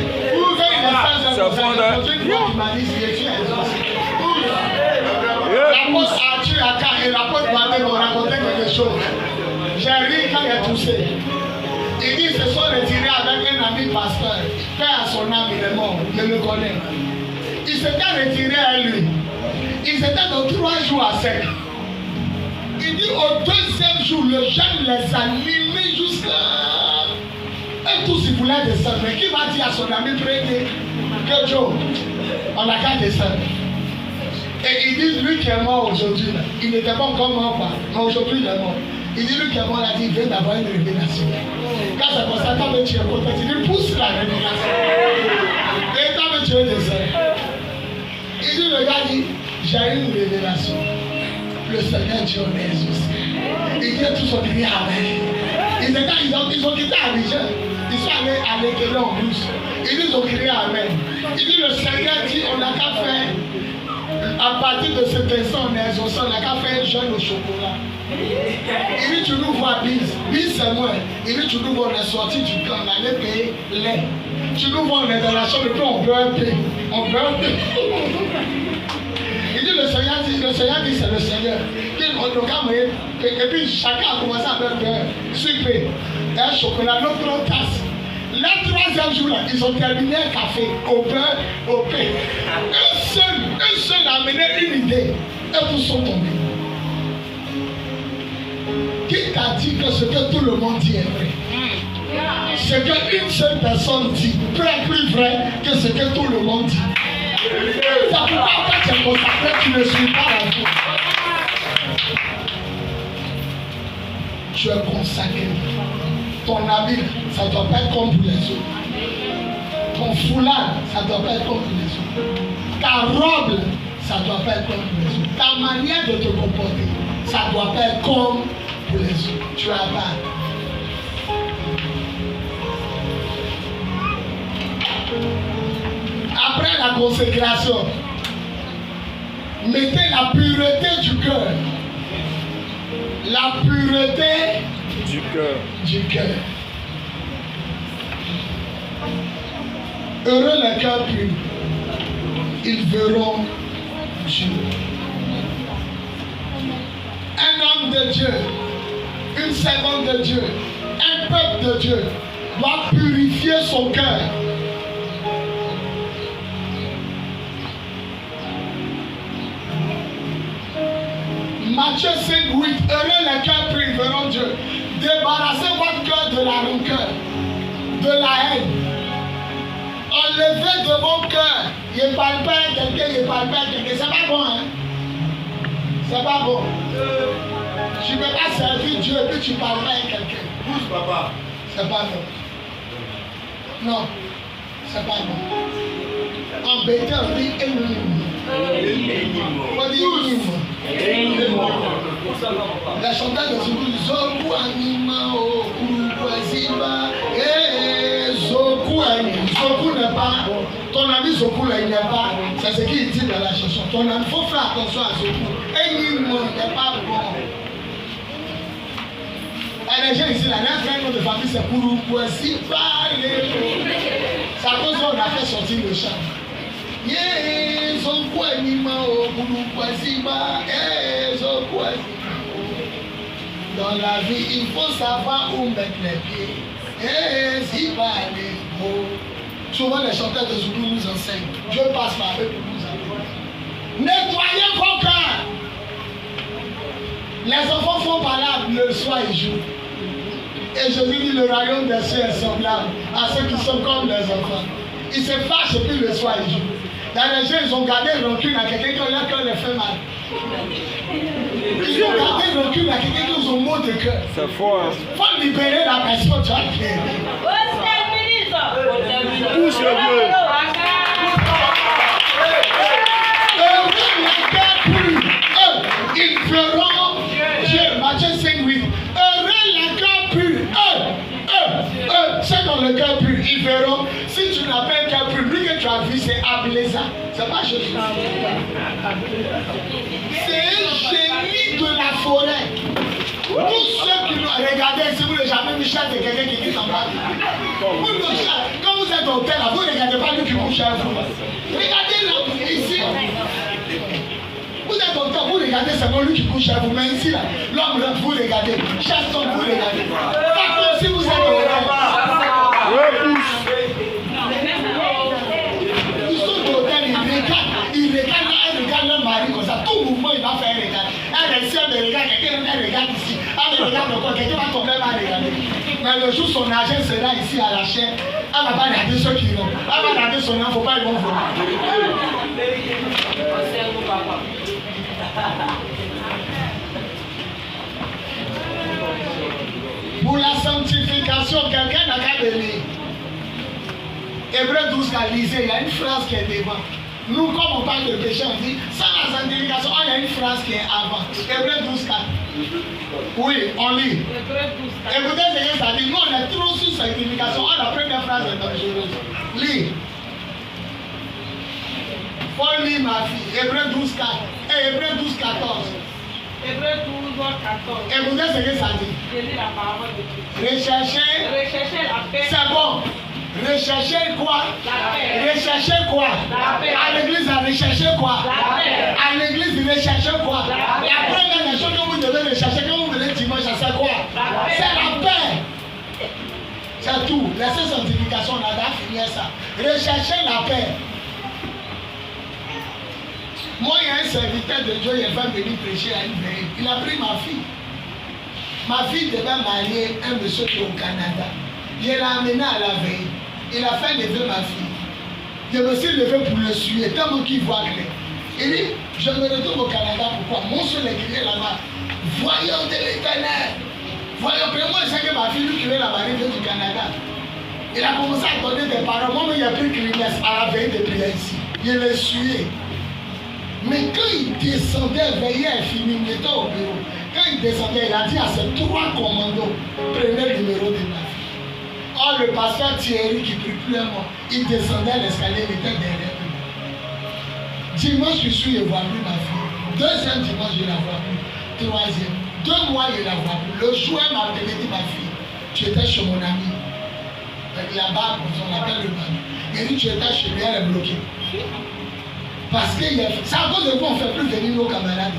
L'apôtre Arthur Aka et l'apôtre Badé m'ont raconté quelque chose. J'ai ri quand il a toussé. Il dit se sont retirés avec un ami pasteur. Père à son âme, il est mort. Je le connais. Il s'était retiré à lui. Ils étaient dans 3 jours à sec. Il dit au 2e jour, le jeune les a limés jusqu'à. Et tous ils voulaient descendre. Mais qui va dire à son ami prêté que Joe, on n'a qu'à descendre. Et il dit lui qui est mort aujourd'hui, il n'était pas encore mort, quoi. Mais aujourd'hui il est mort. Il dit lui qui est mort, il a dit il vient d'avoir une révélation. Quand c'est comme ça, quand tu es content, il dit pousse la révélation. Et quand tu es descendu. Il dit le gars dit j'ai eu une révélation. Le Seigneur Dieu m'est exaucé. Il dit tous ont crié Amen. Ils ont quitté Abidjan. Ils sont allés à l'éternel en plus. Ils ont crié Amen. Il dit le Seigneur dit on n'a qu'à faire. À partir de cet instant, on est exaucé, on n'a qu'à faire un jeûne au chocolat. Il dit tu nous vois Biz. Biz c'est moi. Il dit tu nous vois on est sorti du camp, on allait payer lait. Tu nous vois on est dans la chambre et puis on veut un pain. On veut un pain. Il dit le Seigneur dit c'est le Seigneur. Et puis chacun a commencé à faire un sucre, un chocolat, l'autre tasse. Le 3e jour, là, ils ont terminé un café au beurre, au pain. Un seul a amené une idée. Et tous sont tombés. Qui t'a dit que ce que tout le monde dit est vrai? Ce qu'une seule personne dit peut être plus vrai que ce que tout le monde dit. C'est pourquoi quand tu es consacré, tu ne suis pas la vie. Tu es consacré. Ton habit, ça ne doit pas être comme pour les autres. Ton foulard, ça ne doit pas être comme pour les autres. Ta robe, ça ne doit pas être comme pour les autres. Ta manière de te comporter, ça ne doit pas être comme pour les autres. Tu as pas. Après la consécration, mettez la pureté du cœur. La pureté du cœur. Heureux le cœur pur. ils verront Dieu. Un homme de Dieu, une servante de Dieu, un peuple de Dieu doit purifier son cœur. Matthieu 5, 8, heureux les cœurs purs, ils verront Dieu. Débarrassez votre cœur de la rancœur, de la haine. Enlevez de mon cœur. Il ne parle pas à quelqu'un, il ne parle pas à quelqu'un. C'est pas bon, hein? C'est pas bon. Tu ne peux pas servir Dieu et puis tu parles pas à quelqu'un. Pousse, papa. C'est pas bon. Non, c'est pas bon. Embêter, on dit énigme. On dit énigme. La chanteuse de Zoku, Zoku anima o Kurukwasiba. Zoku anima. Zoku n'est pas. Ton ami Zoku là, il n'est pas. C'est ce qu'il dit dans la chanson. Ton ami, il faut faire attention à Zoku. Énigme n'est pas bon. Les gens ici, la dernière nom de famille, c'est Kurukwasiba. C'est à cause qu'on a fait sortir le chant. Zoku anima o Kurukwasiba. Zoku anima. Dans la vie, il faut savoir où mettre les pieds. Si va aller beau. Souvent, les chanteurs de Zoulou nous enseignent. Dieu passe par eux pour nous apprendre. Nettoyez vos cœurs. Les enfants font par le soir et jour. Et Jésus dit le royaume des cieux est semblable à ceux qui sont comme les enfants. Ils se fâchent et puis le soir et jour. Dans les gens, ils ont gardé rancune à quelqu'un quand leur cœur les fait mal. Ils ont gardé rancune à quelqu'un qui ont mot de cœur. C'est fort. Il faut libérer la personne, tu vas créer. Pousse le Dieu. Ils feront Dieu. Matthieu 5, 8. Heureux le cœur pur. C'est dans le cœur pur. Ils verront. Si tu n'as pas un cœur pur, lui que tu as vu, c'est Abléza. C'est pas Jésus. C'est un génie de la forêt. Tous ceux qui nous regardez, si vous n'avez jamais vu chat de quelqu'un qui est en bas. Quand vous êtes au hôtel, vous ne regardez pas lui qui couche à vous. Regardez là, ici. Vous êtes au hôtel, vous regardez seulement lui qui couche à vous. Mais ici, là, l'homme, là, vous regardez. Chaton, vous regardez. Par contre, si vous êtes au hôtel, ils sont au hôtel, ils regardent leur mari comme ça. Tout mouvement, il va faire un regard. Un des sœurs de regard, quelqu'un regarde ici. Un regarde encore, quelqu'un va tomber, va regarder. Mais le jour son argent sera ici à la chaîne, elle ne va pas regarder ceux qui vont. Elle va regarder son enfant, il ne faut pas, ils vont voir. Pour la sanctification, quelqu'un n'a qu'à venir. Hébreu 12 qu'a lisé, il y a une phrase qui est devant. Nous, comme on parle de péché, on dit, sans la sanctification, il y a une phrase qui est avant. Hébreu 12 4. Oui, on lit. Écoutez ce que ça dit. Nous, on est trop sur sanctification. La première phrase est dangereuse. Lis. Faut lire, ma fille. Hébreu 12 4. Et Hébreu 12 14. Hébreu 12, 14. Écoutez ce que ça dit. Je lis la parole de Dieu. Recherchez la paix. C'est bon. Recherchez quoi? La paix. Recherchez quoi? La paix. À l'église, recherchez quoi? La paix. À l'église, recherchez quoi? La paix. La première des choses que vous devez rechercher quand vous venez dimanche, c'est quoi? La paix. C'est la paix. C'est tout. Laissez sanctification, on a déjà fini ça. Recherchez la paix. Moi, il y a un serviteur de Dieu, il va venir prêcher à une veille. Il a pris ma fille. Ma fille devait marier un monsieur qui est au Canada. Je l'ai amené à la veille. Il a fait lever ma fille. Je me suis levé pour le suivre, tellement qu'il voit clair. Il dit, je me retourne au Canada, pourquoi? Mon seul est crié là-bas. Voyons de l'Éternel. Voyons que moi, je sais que ma fille, lui qui veut la marier, vient du Canada. Il a commencé à donner des paroles. Moi, il a pris Climès à la veille de prière ici. Il l'a suivi. Mais quand il descendait, veillait à finir, il était au bureau. Quand il descendait, il a dit à ses 3 commandos, prenez le numéro de ma fille. Or, le pasteur Thierry, qui prie plus un mois, il descendait l'escalier, il était derrière lui. Dimanche, je suis, je ne vois plus ma fille. Deuxième dimanche, je ne la vois plus. Troisième. 2 mois, je ne la vois plus. Le jour, elle m'a appelé, dit ma fille, tu étais chez mon ami. Là-bas, on l'appelle le mari. Il dit, tu étais chez lui, elle est bloquée. Parce que c'est à cause de vous on ne fait plus venir nos camarades.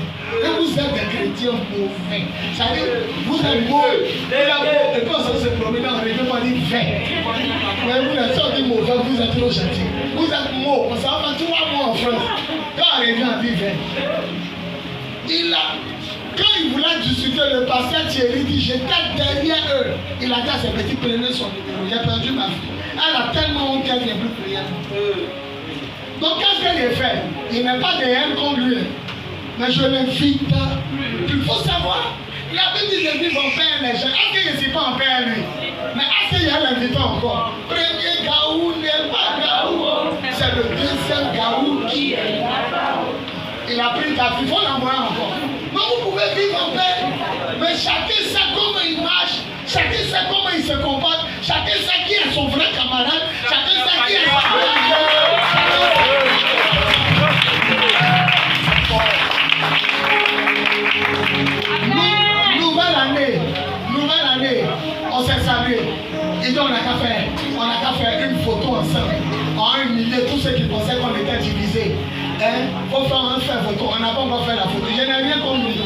Et vous êtes des chrétiens mauvais. C'est-à-dire, vous êtes mauvais. Et puis on se promener dans la région, on dit fait. Mais vous êtes sortis mauvais, vous êtes trop gentils. Vous êtes mauvais. Ça va faire 3 mois en France. Quand la région a dit fait. Quand il voulait discuter, le pasteur Thierry dit j'étais derrière eux. Il a dit à ses petits prenez son numéro. J'ai perdu ma fille. Elle a tellement honte qu'elle ne vient plus prier. Donc qu'est-ce qu'elle a fait? Il n'est pas de haine contre lui. Mais je l'invite. Il faut savoir. La Bible dit que vont faire les gens. Est-ce qu'il ne s'est pas en paix lui? Mais est-ce qu'il y a l'invité encore? Premier Gaou n'est pas Gaou. C'est le deuxième Gaou qui est là-bas. Il a pris ta fille. Il faut l'envoyer encore. Donc vous pouvez vivre en paix. Mais chacun sait comment il marche. Chacun sait comment il se comporte. Chacun sait qui est son vrai camarade. Chacun sait qui est son vrai Nouvelle année, on s'est salué. Et donc on n'a qu'à faire une photo ensemble. On a humilié tous ceux qui pensaient qu'on était divisés. Faut faire un photo. On n'a pas encore fait la photo. Je n'ai rien compris.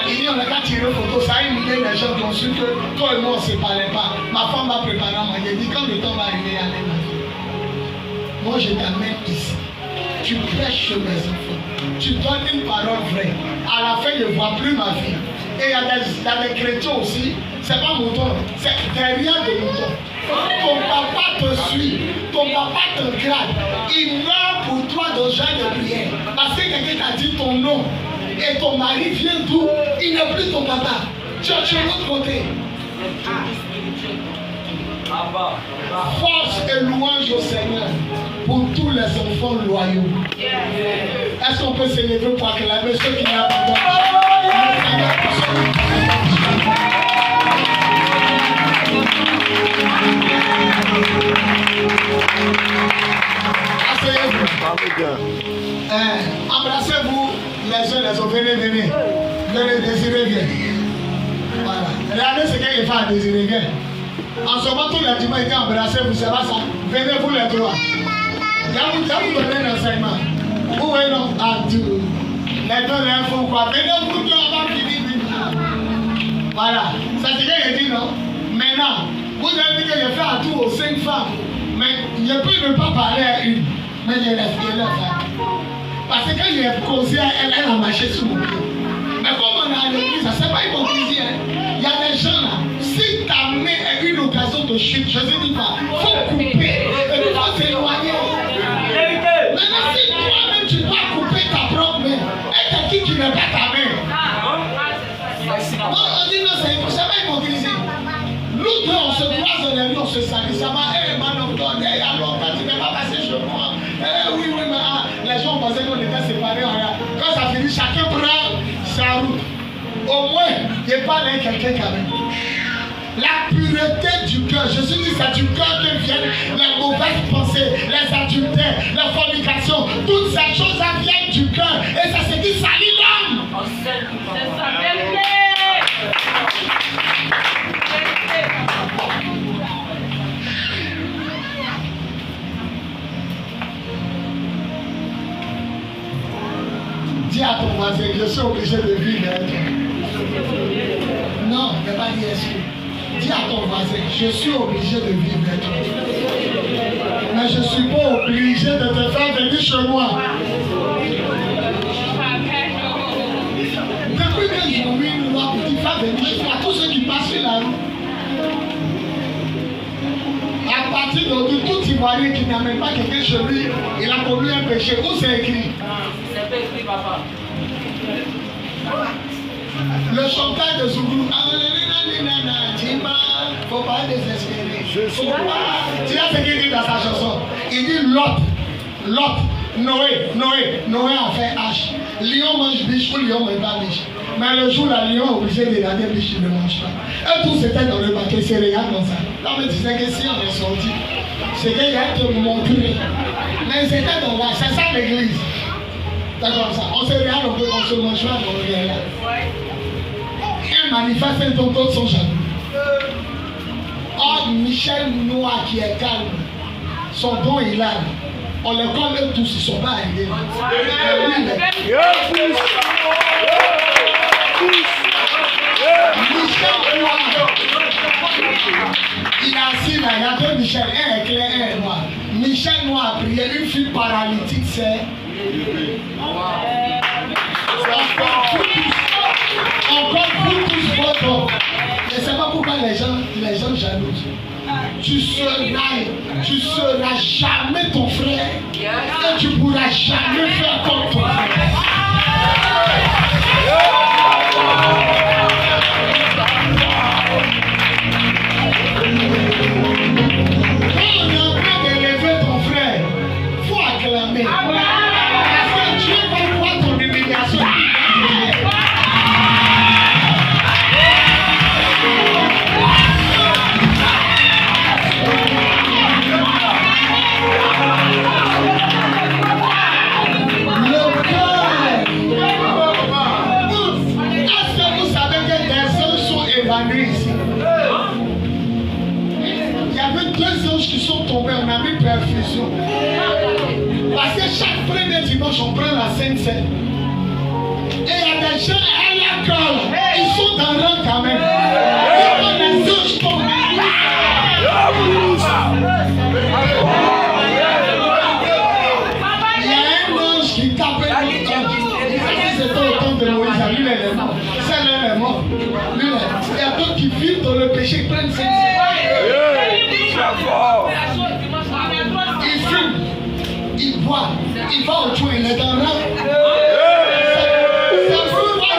Il dit on n'a qu'à tirer une photo. Ça a humilié les gens qui ont su que toi et moi on ne se parlait pas. Ma femme m'a préparé à manger. Dit quand le temps va arriver, allez ma vie. Moi je t'amène ici. Tu prêches chez mes enfants. Tu donnes une parole vraie. À la fin, je ne vois plus ma vie. Et il y a des chrétiens aussi. Ce n'est pas mouton. C'est derrière de mouton. Ton papa te suit. Ton papa te grade. Il meurt pour toi dans le genre de prière. Parce que quelqu'un t'a dit ton nom. Et ton mari vient d'où? Il n'est plus ton papa. Tu es de l'autre côté. Force et louange au Seigneur pour tous les enfants loyaux. Est-ce qu'on peut s'élever pour acclamer ceux qui n'abandonnent embrassez-vous les uns les autres. Venez. Venez, Désiré, viens. Voilà. Regardez ce qu'il fait à Désiré, viens. En ce moment, tous les dimanches, ils embrassez-vous, c'est pas ça. Venez vous les trois. Je vais vous donner un enseignement. Où est notre adieu? Les deux l'info quoi. Venez vous deux, on va finir. Voilà. Ça c'est ce que je dis, non? Maintenant, vous avez dit que je fais un tour aux 5 femmes. Mais je peux ne pas parler à une. Mais je reste là. Parce que quand j'ai causé à elle, elle a marché sur mon pied. Mais comme on est à l'église, ça c'est pas hypocrisie. Il y a des gens là, si ta main est une occasion de chute, je ne dis pas, il faut couper et il faut s'éloigner. Maintenant, si toi-même tu dois couper ta propre main, et qui tu n'es pas ta main. Non, on dit non, c'est pas hypocrisie. Nous deux, on se croise dans les rues, on se salue. Ça va, man of God, il y a longtemps, tu n'es pas passé chez moi. Oui, mais les gens pensaient qu'on était séparés. Quand ça finit, chacun prend sa route. Au moins, il n'y a pas quelqu'un quand même. La pureté du cœur, Jésus dit c'est du cœur que viennent les mauvaises pensées, les adultères, les fornications. Toutes ces choses viennent du cœur. Et ça se dit salut l'homme. C'est ça, dis à ton voisin, je suis obligé de vivre avec toi. Non, ne pas dire est-ce. Dis à ton voisin, je suis obligé de vivre avec toi. Mais je ne suis pas obligé de te faire venir chez moi. Depuis que j'ai mis une loi pour te faire venir chez moi, tous ceux qui passent sur la rue, à partir d'aujourd'hui, tout Ivoirien qui n'amène pas quelqu'un chez lui, il a commis un péché. Où c'est écrit? C'est pas écrit, papa. Le chantage de Zouglou. Faut pas désespérer. Tu as ce qu'il dit dans sa chanson. Il dit Lot, Noé a fait hache. Lion mange biche ou lion mange pas biche. Mais le jour là, lion est obligé de regarder biche, il ne mange pas. Et tout c'était dans le bateau, c'est regarde comme ça. Non mais tu sais que si on est sorti, c'est qu'il y a te montrer. Mais c'était dans là, c'est ça l'église. D'accord ça. On se regarde un peu, on se mange pas, on regarde. Un manifeste dont d'autres sont jaloux. Or Michel Noir qui est calme, son don il a. On les connaît tous, ils ne sont pas arrivés. Il a assis là, il y a deux Michel, un est clair, un est noir. Michel noir a prié, une fille paralytique, c'est. Encore vous tous votre. Je ne sais pas pourquoi les gens jalousent. Tu seras jamais ton frère et tu ne pourras jamais faire comme ton frère. Quand on est en train d'élever ton frère, il faut acclamer. Parce que Dieu va voir ton humiliation. Ici. Il y avait deux anges qui sont tombés, on a mis perfusion. Parce que chaque premier dimanche, on prend la Sainte Seine. Et il y a des gens à la colle, ils sont dans le rang quand même. Et quand les anges tombent, il y a un ange qui tapait l'autre ange. C'était au temps de Moïse, lui il est mort. Celle-là est morte. Il y a d'autres qui vivent dans le péché, ils prennent cette il fume, il boit, il va au tour, il est dans l'âme. C'est pourquoi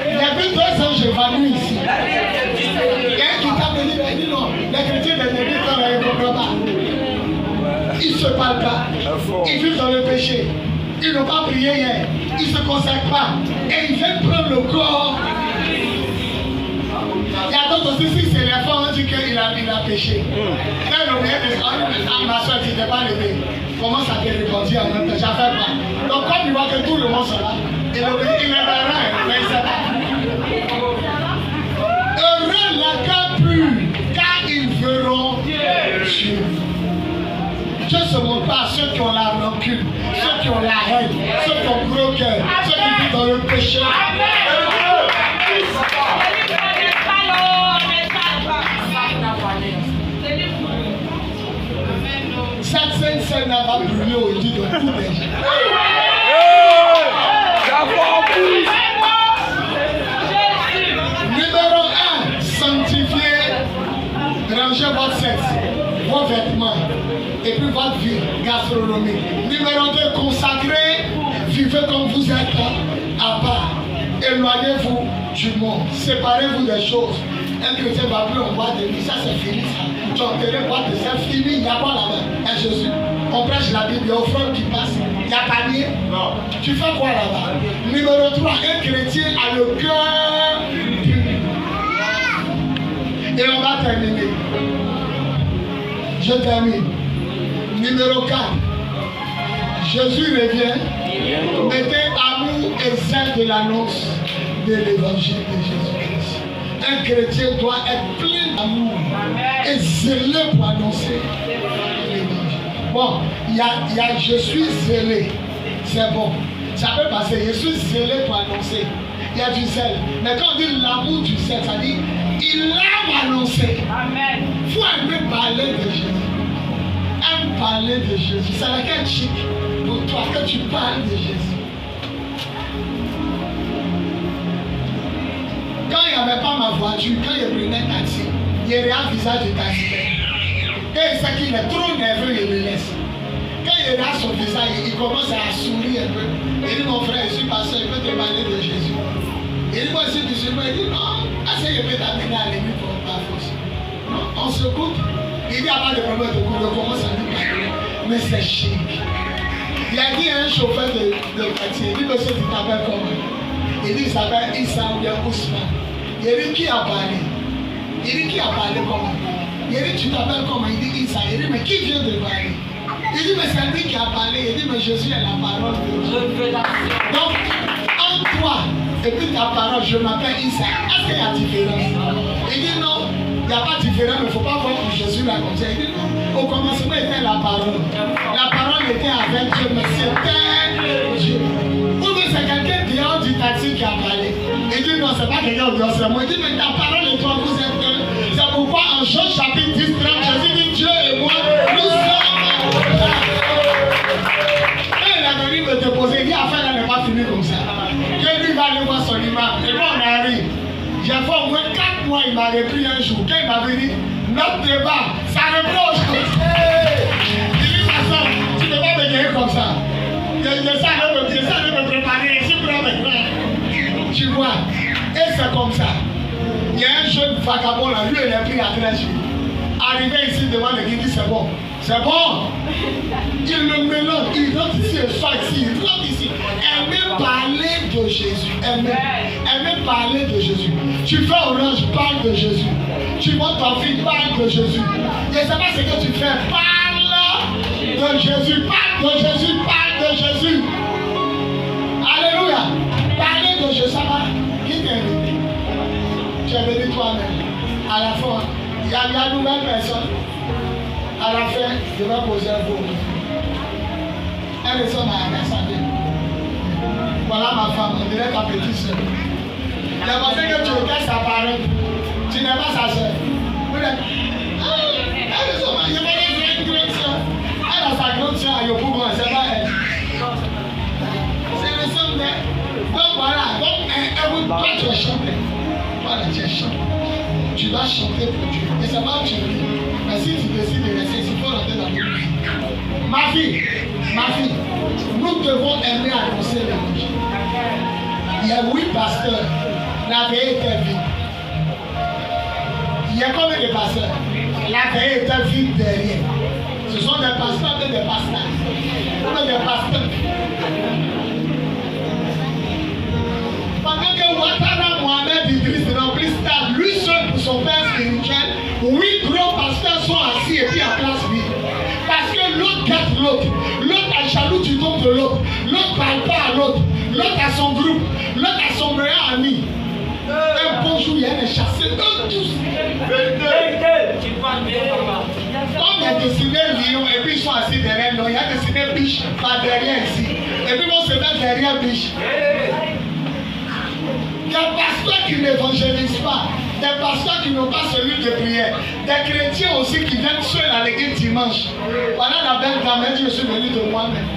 il y avait deux anges évanouis ici. Il y a un qui t'a dit, il dit non, les chrétiens des églises ne comprennent pas. Ils ne se parlent pas, ils vivent dans le péché. Ils n'ont pas prié hier, ils ne se consacrent pas. Et ils viennent prendre le corps. Il y a d'autres aussi, si c'est les femmes, on dit qu'il a péché. Quand il oubliait de ma soeur, tu n'étais pas levé. Comment ça t'est répondu en même temps? J'avais pas. Donc, quand il voit que tout le monde sera là, il est dans rien, mais il ne sait pas. Heureux la cœur pur, car ils verront Dieu. Dieu ne se montre pas à ceux qui ont la rancune, ceux qui ont la haine, ceux qui ont gros cœur, ceux qui vivent dans le péché. Cette scène n'a pas brûlé au lit de tous les gens. Numéro 1, sanctifier, ranger votre sexe, vos vêtements et puis votre vie gastronomique. Numéro 2, consacrer, vivez comme vous êtes à part. Éloignez-vous du monde, séparez-vous des choses. Un chrétien va plus en boîte de nuit, ça c'est fini ça. Tu as enterré boîte de c'est fini, il n'y a pas là-bas. Un Jésus, on prêche la Bible, il y a offrande qui passe, il y a panier. Non. Tu fais quoi là-bas? Numéro 3, un chrétien a le cœur pur. Et on va terminer. Je termine. Numéro 4, Jésus revient. Mettez amour et zèle de l'annonce de l'évangile de Jésus-Christ. Un chrétien doit être plein d'amour et zélé pour annoncer l'évangile. Bon, il y a je suis zélé. C'est bon. Ça peut passer. Je suis zélé pour annoncer. Il y a du zèle. Mais quand on dit l'amour du zèle, ça dit il aime annoncer. Amen. Il faut aimer parler de Jésus. Aime parler de Jésus. C'est laquelle chic pour toi que tu parles de Jésus. Quand il n'y avait pas ma voiture, quand je prenais un taxi, il y avait un visage de taximan. Quand il sait qu'il est trop nerveux, il me laisse. Quand il regarde son visage, il commence à sourire un peu. Il dit, mon frère, je suis pasteur, il peut te parler de Jésus. Il dit, moi je suis musulman. Il dit, non, assez je peux t'amener à l'église pour pas force. Non, on se coupe. Il dit, il n'y a pas de problème de couple, on commence à lui parler. Mais c'est chic. Il a dit à un chauffeur de taxi, il dit, monsieur, tu t'appelles comment? Il dit, il s'appelle Issa ou bien Ousmane. Il dit, qui a parlé? Il dit, qui a parlé comment? Il dit, tu t'appelles comment? Il dit, Issa. Il dit, mais qui vient de parler? Il dit, mais c'est lui qui a parlé. Il dit, mais Jésus est la parole de Dieu. Donc, en toi et puis ta parole, je m'appelle Issa. Est-ce qu'il y a différence? Il dit, non. Il n'y a pas de différence, il ne faut pas voir que Jésus l'a comme ça. Il dit non. Au commencement était la parole. La parole était avec Dieu, mais c'était Dieu. Ou bien c'est quelqu'un dehors du taxi qui a parlé. Il dit non, c'est pas quelqu'un dehors, c'est moi. Il dit mais ta parole et toi, vous êtes un. C'est pourquoi en Jean chapitre 10, 30, Jésus dit Dieu et moi, nous sommes. Et il a venu me déposer, il dit afin là n'est pas fini comme ça. Que lui va aller voir son imam. Et moi on arrive. J'ai fait au moins 4 mois, il m'a repris un jour. Quand il m'avait dit, notre débat, ça reproche. Il dit, ma soeur, tu ne peux pas me guérir comme ça. J'essaie de me préparer, je suis prêt avec moi. Tu vois, et c'est comme ça. Il y a un jeune vagabond là, lui, il a pris la crèche. Arrivé ici devant le guide, il dit, c'est bon. C'est bon. Il le mélange, il rentre ici, il sort ici, il rentre ici. Elle veut parler de Jésus. Elle veut parler de Jésus. Tu fais orange, parle de Jésus. Tu montes ton fils, parle de Jésus. Je ne sais pas ce que tu fais, parle de Jésus. Parle de Jésus, parle de Jésus. Alléluia. Parler de Jésus, ça va. Qui t'a invité? Tu es venu toi-même. À la fin, il y a une nouvelle personne. À la fin, je vais poser un mot. Elle est sur ma assemblée. Voilà ma femme, on dirait ta petite soeur. J'ai pensé que tu étais sa parole. Tu n'es pas sa soeur. Elle est sur ma. Je vais dire une grande soeur. Elle a sa grande soeur à Yopougon, c'est pas elle. C'est le son de. Donc voilà, donc écoute, toi tu es chanté. Voilà, tu es chanté. Tu vas chanter pour Dieu. Et c'est pas où tu vis. Mais si tu décides de rester, il faut rentrer dans le vie. Ma fille, nous devons aimer annoncer l'évangile. Il y a 8 pasteurs. La veille était vide. Il y a combien de pasteurs? La veille était vide derrière. Ce sont des pasteurs et des pasteurs. Ou des pasteurs. Pendant que Ouattara Mohamed Idriss remplit stade, lui seul pour son père spirituel, 8 gros pasteurs sont assis et puis en place vide. Parce que l'autre gâte l'autre. L'autre est jaloux du don de l'autre. L'autre ne parle pas à l'autre. L'autre a son groupe. L'autre a son meilleur ami. Un bon jour, il y a des chasseurs. Eux tous. Comme il y a dessiné lion et puis ils sont assis derrière l'eau, il y a dessiné biche par derrière ici. Et puis ils vont se mettre derrière biche. Des pasteurs qui n'évangélisent pas, des pasteurs qui n'ont pas celui de prière, des chrétiens aussi qui viennent seuls à l'église dimanche. Voilà la belle dame, je suis venu de moi-même.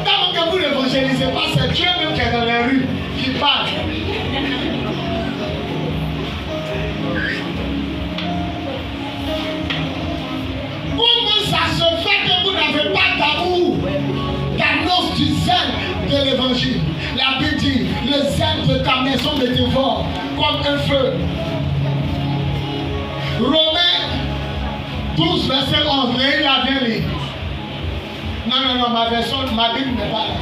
Tant que vous n'évangélisez pas, c'est Dieu même qui est dans les rues qui parle. Comment ça se fait que vous n'avez pas d'amour, d'annonce du zèle de l'évangile? La Bible dit, le zèle de ta maison me dévore comme un feu. Romains 12, verset 11, il a bien lu. Non, ma version, ma Bible n'est pas là.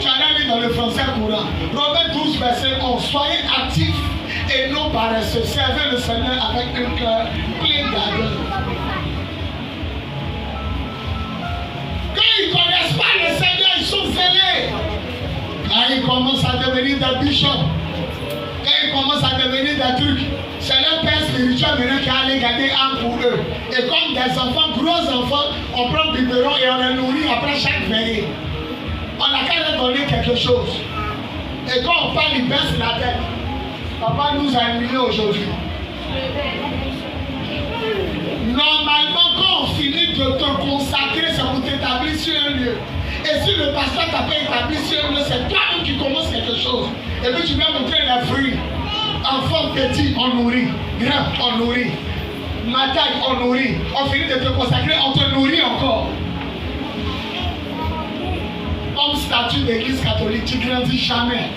Tu as lu dans le français courant. Romains 12, verset 11, soyez actifs et non paresseux. Servez le Seigneur avec un cœur plein d'ardeur. Quand ils ne connaissent pas le Seigneur, ils sont zélés. Quand ils commencent à devenir des bishops, quand ils commencent à devenir des trucs, c'est leur père spirituel maintenant qui a allé garder un pour eux. Et comme des enfants, gros enfants, on prend du biberon et on les nourrit après chaque veillée. On a qu'à leur donner quelque chose. Et quand on parle, ils baissent la tête. Papa nous a humiliés aujourd'hui. Normalement, quand on finit de te consacrer, c'est pour t'établir sur un lieu. Et si le pasteur t'a pas établi sur un lieu, c'est toi-même qui commences quelque chose. Et puis tu viens montrer les fruits. Enfant petit, on nourrit. Grand, on nourrit. Matin, on nourrit. On finit de te consacrer, on te nourrit encore. Comme statut d'église catholique, tu ne grandis jamais.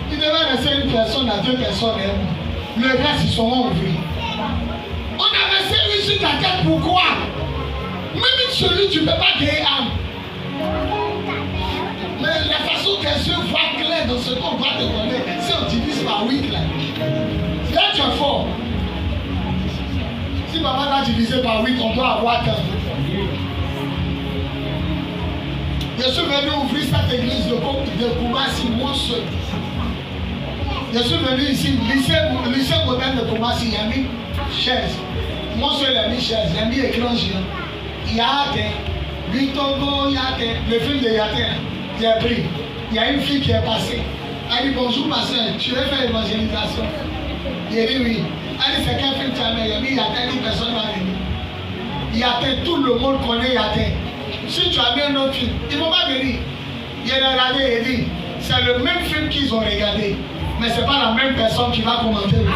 Il devait laisser une personne à 2 personnes. Le reste, ils seront ouverts. On a laissé lui sur ta tête, pourquoi? Même celui, tu ne peux pas guérir âme. Mais la façon que Dieu voit clair dans ce qu'on va te donner, si on divise par 8 là, là tu es fort. Si papa l'a divisé par 8, on doit avoir tant. Je suis venu ouvrir cette église de Koumassi, moi seul. Je suis venu ici, lycée moderne de Kumasi, il y a mis chaise. Mon seul a mis chaise, il a mis écran géant. Yate, Victogo Yate, le film de Yate, il a pris. Il y a une fille qui est passée. Elle dit bonjour pasteur, tu veux faire l'évangélisation? Il a dit oui. Elle dit c'est quel film tu as mis? Il a mis Yate, elle dit personne n'a venu. Yate, tout le monde connaît Yate. Si tu as mis un autre film, ils ne vont pas venir. Il a regardé et dit, c'est le même film qu'ils ont regardé. Mais ce n'est pas la même personne qui va commenter le film.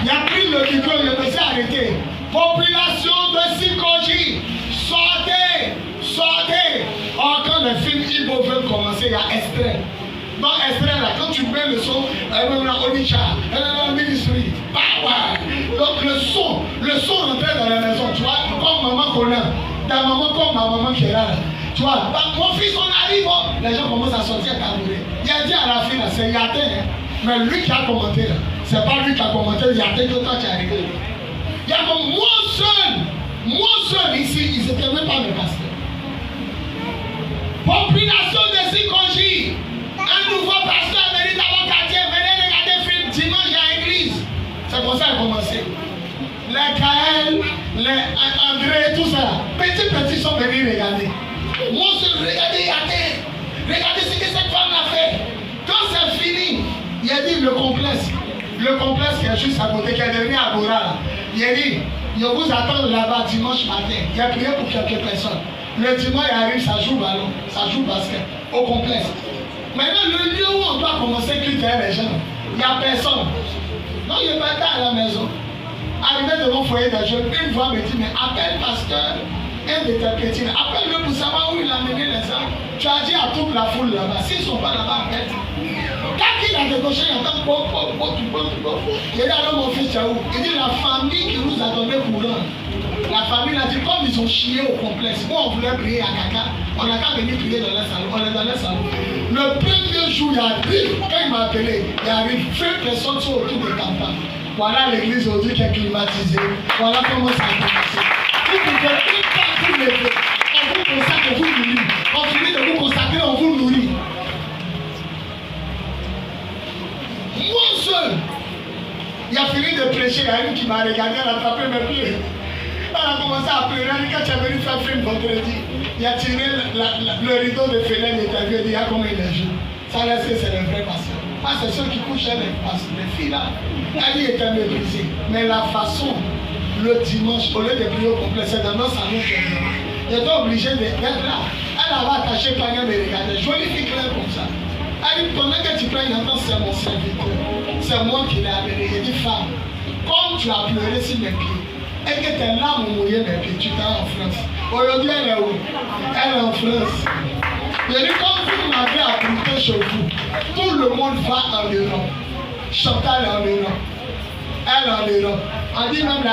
Il a pris le micro, il me s'est arrêté. Population de Sikoji, sortez, sortez. Or, quand le film Igbo veut commencer, il y a extrait. Dans extrait là, quand tu mets le son, Onicha, Ministry, power. Donc le son rentrait dans la maison, tu vois, comme maman connaît, ta maman comme ma maman qui est là. Tu vois, mon fils, on arrive, les gens commencent à sortir tabouret. Il a dit à la fin, c'est Yaté, hein. Mais lui qui a commenté, là, c'est pas lui qui a commenté Yaté que toi tu as arrivé. Il y a comme moi seul ici, ils n'étaient même pas mes pasteurs. Population de Sikoji, un nouveau pasteur venu dans mon quartier, venez regarder film dimanche à l'église. C'est comme ça qu'il a commencé. Les Kael, les André, tout ça, petits sont venus regarder. Moi seul, regardez Yaté, regardez ce que cette femme a fait. Quand c'est fini, il a dit le complexe qui est juste à côté, qui est devenu à Bora. Il a dit, je vous attends là-bas dimanche matin. Il a prié pour quelques personnes. Le dimanche, il arrive, ça joue ballon, ça joue basket, au complexe. Maintenant, le lieu où on doit commencer à cultiver les gens, il n'y a personne. Non, il n'est pas à la maison. Arrivé devant le foyer des jeunes, une voix me dit, mais appelle pasteur, un de tes petits, appelle-le pour savoir où il a mené les gens. Tu as dit à toute la foule là-bas, s'ils ne sont pas là-bas, en fait. Quand il a débauché, il entend il dit alors mon fils, tu as où? Il dit la famille qui nous a donné courant. La famille a dit, comme ils ont chié au complexe, moi on voulait prier à Kaka, on n'a qu'à venir prier dans le salon, on est dans le salon. Le premier jour, il arrive, quand il m'a appelé, il arrive, 20 personnes sont autour de Tampa. Voilà l'église aujourd'hui qui est climatisée, voilà comment ça a commencé. Vous pouvez une fois vous lever, on vous consacre, on vous nourrit. On finit de vous consacrer, on vous nourrit. Moi seul, il a fini de prêcher, il y a une qui m'a regardé, elle a attrapé mes pieds. Elle a commencé à pleurer, elle dit quand tu es venu faire film vendredi, il a tiré le rideau de fenêtre et il a dit, il y a combien de jours. Ça laisse que c'est le vrai pasteur. Ah, c'est ceux qui couchent les filles là. Elle était méprisée. Mais la façon, le dimanche, au lieu de prier au complexe, c'est dans nos salons qu'elle était obligée d'être là. Elle avait attaché Pagnon de regarder. Jolie fille claire comme ça. Elle dit, pendant que tu prends, il entend, c'est mon serviteur. C'est moi qui l'ai amené. Il dit, femme, comme tu as pleuré sur mes pieds, et que tes larmes ont mouillé mes pieds, tu t'es en France. Aujourd'hui, elle est où? Elle est en France. Il dit, comme vous m'avez apporté chez vous, tout le monde va en Europe. Chantal est en Europe. Elle est en Europe. On dit même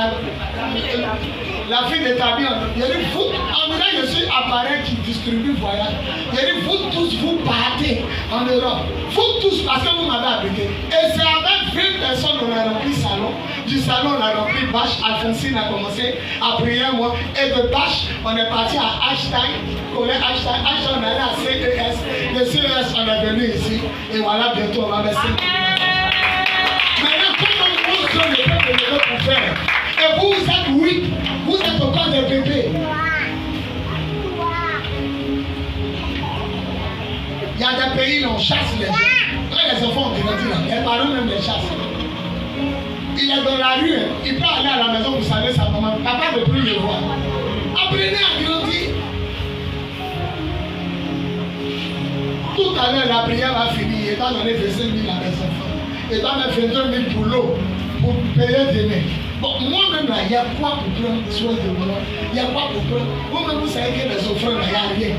la fille de Tabi, il a dit, vous, en même temps, je suis appareil qui distribue voyage. Il a dit, vous tous, vous partez en Europe. Vous tous, parce que vous m'avez habité. Et c'est avec 20 personnes qu'on a rempli le salon. Du salon, on a rempli Bâche. Alphonsine a commencé à prier moi. Et de Bâche, on est parti à Einstein. On est Einstein, on est allé à CES. Le CES, on est venu ici. Et voilà, bientôt, on va mettre ça. Maintenant, comment on peut le peuple pour faire? Et vous, vous êtes oui, vous êtes encore des bébés. Il y a des pays où on chasse les gens. Quand les enfants ont grandi là, les parents même les chassent. Il est dans la rue, il peut aller à la maison, vous savez, sa maman, papa ne peut plus le voir. Apprenez à grandir. Tout à l'heure, la prière va finir. Il va donner 25 000 à mes enfants. Il va mettre 22 000 pour l'eau, pour payer des mains. Bon, moi-même là, il y a quoi pour prendre soin de moi? Il y a quoi pour prendre? Vous-même, vous savez que les offrandes, il n'y a rien.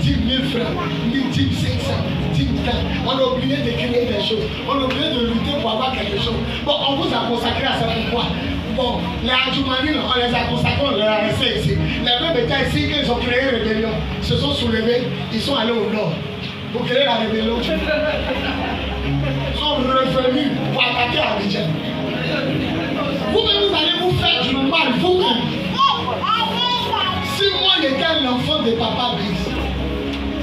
10 000 francs, 10 500, 10 francs. On a oublié de créer des choses. On a oublié de lutter pour avoir quelque chose. Bon, on vous a consacré à ça pourquoi? Bon, les Adjoumani, on les a consacrés, on les a restés ici. Les mêmes états ici, qu'ils ont créé une rébellion, se sont soulevés, ils sont allés au nord. Pour créer la rébellion. Ils sont revenus pour attaquer Abidjan. Vous-même, vous allez vous faire du mal, vous-même. Si moi j'étais l'enfant de Papa Brice,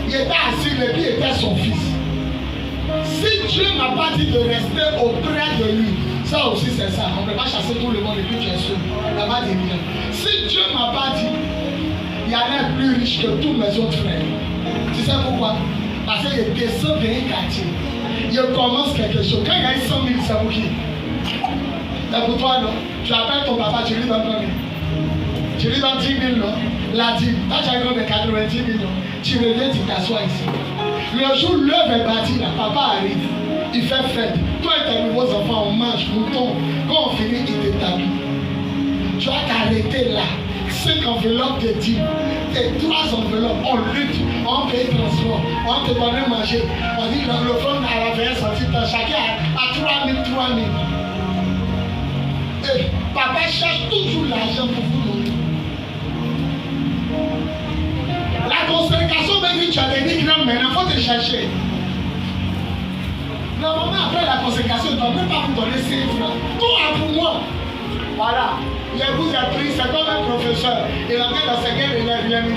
il était assis, et puis il était son fils. Si Dieu m'a pas dit de rester auprès de lui, ça aussi c'est ça. On ne peut pas chasser tout le monde et puis tu es seul. Là-bas, dit rien. Si Dieu m'a pas dit, il y en a plus riche que tous mes autres frères. Tu sais pourquoi? Parce qu'il descend d'un quartier. Il commence quelque chose. Quand il y a 100 000, c'est pour qui? C'est pour toi, non? Tu appelles ton papa, tu lui donnes combien? Tu lui donnes 10 000, non? La dîme. Quand tu as de 90 millions, tu reviens, tu t'assois ici. Le jour où l'œuvre est bâtie, là, papa arrive. Il fait fête. Toi et tes nouveaux enfants, on mange, mouton. Quand on finit, il t'établit. Tu vas t'arrêter là. 5 enveloppes de dîmes et 3 enveloppes, on lutte, on paye transport, on te donne manger. On dit que le front à la veille sorti, chacun à 3 000, 3 000. Et papa cherche toujours l'argent pour vous donner. La consécration me dit tu as des grands maintenant, il faut te chercher. Normalement, après la consécration, il ne doit même pas vous donner 5 francs. Tout a pour moi. Voilà. Il vous a pris, c'est comme un professeur. Il a mis dans sa gueule, il a dit,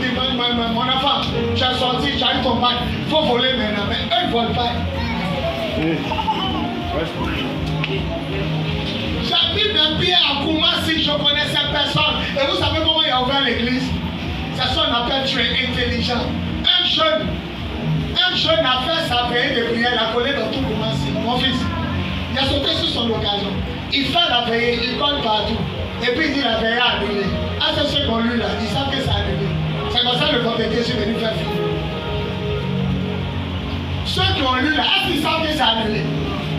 mon enfant, tu as sorti, tu as eu ton bac, il faut voler maintenant. Mais eux, ils ne volent pas. J'habite mes pieds à Koumassi, je connaissais personne. Et vous savez comment il a ouvert l'église? C'est ce qu'on appelle tu es intelligent. Un jeune a fait sa veille de prière, il a collé dans tout Koumassi. Mon fils, il a sauté sur son occasion. Il fait la veille, il colle partout. Et puis il dit la veille a annulé. À ceux qui ont lu là, ils savent que c'est annulé. C'est comme ça que le compétiteur est venu faire finir. Ceux qui ont lu là, est-ce qu'ils savent que c'est annulé?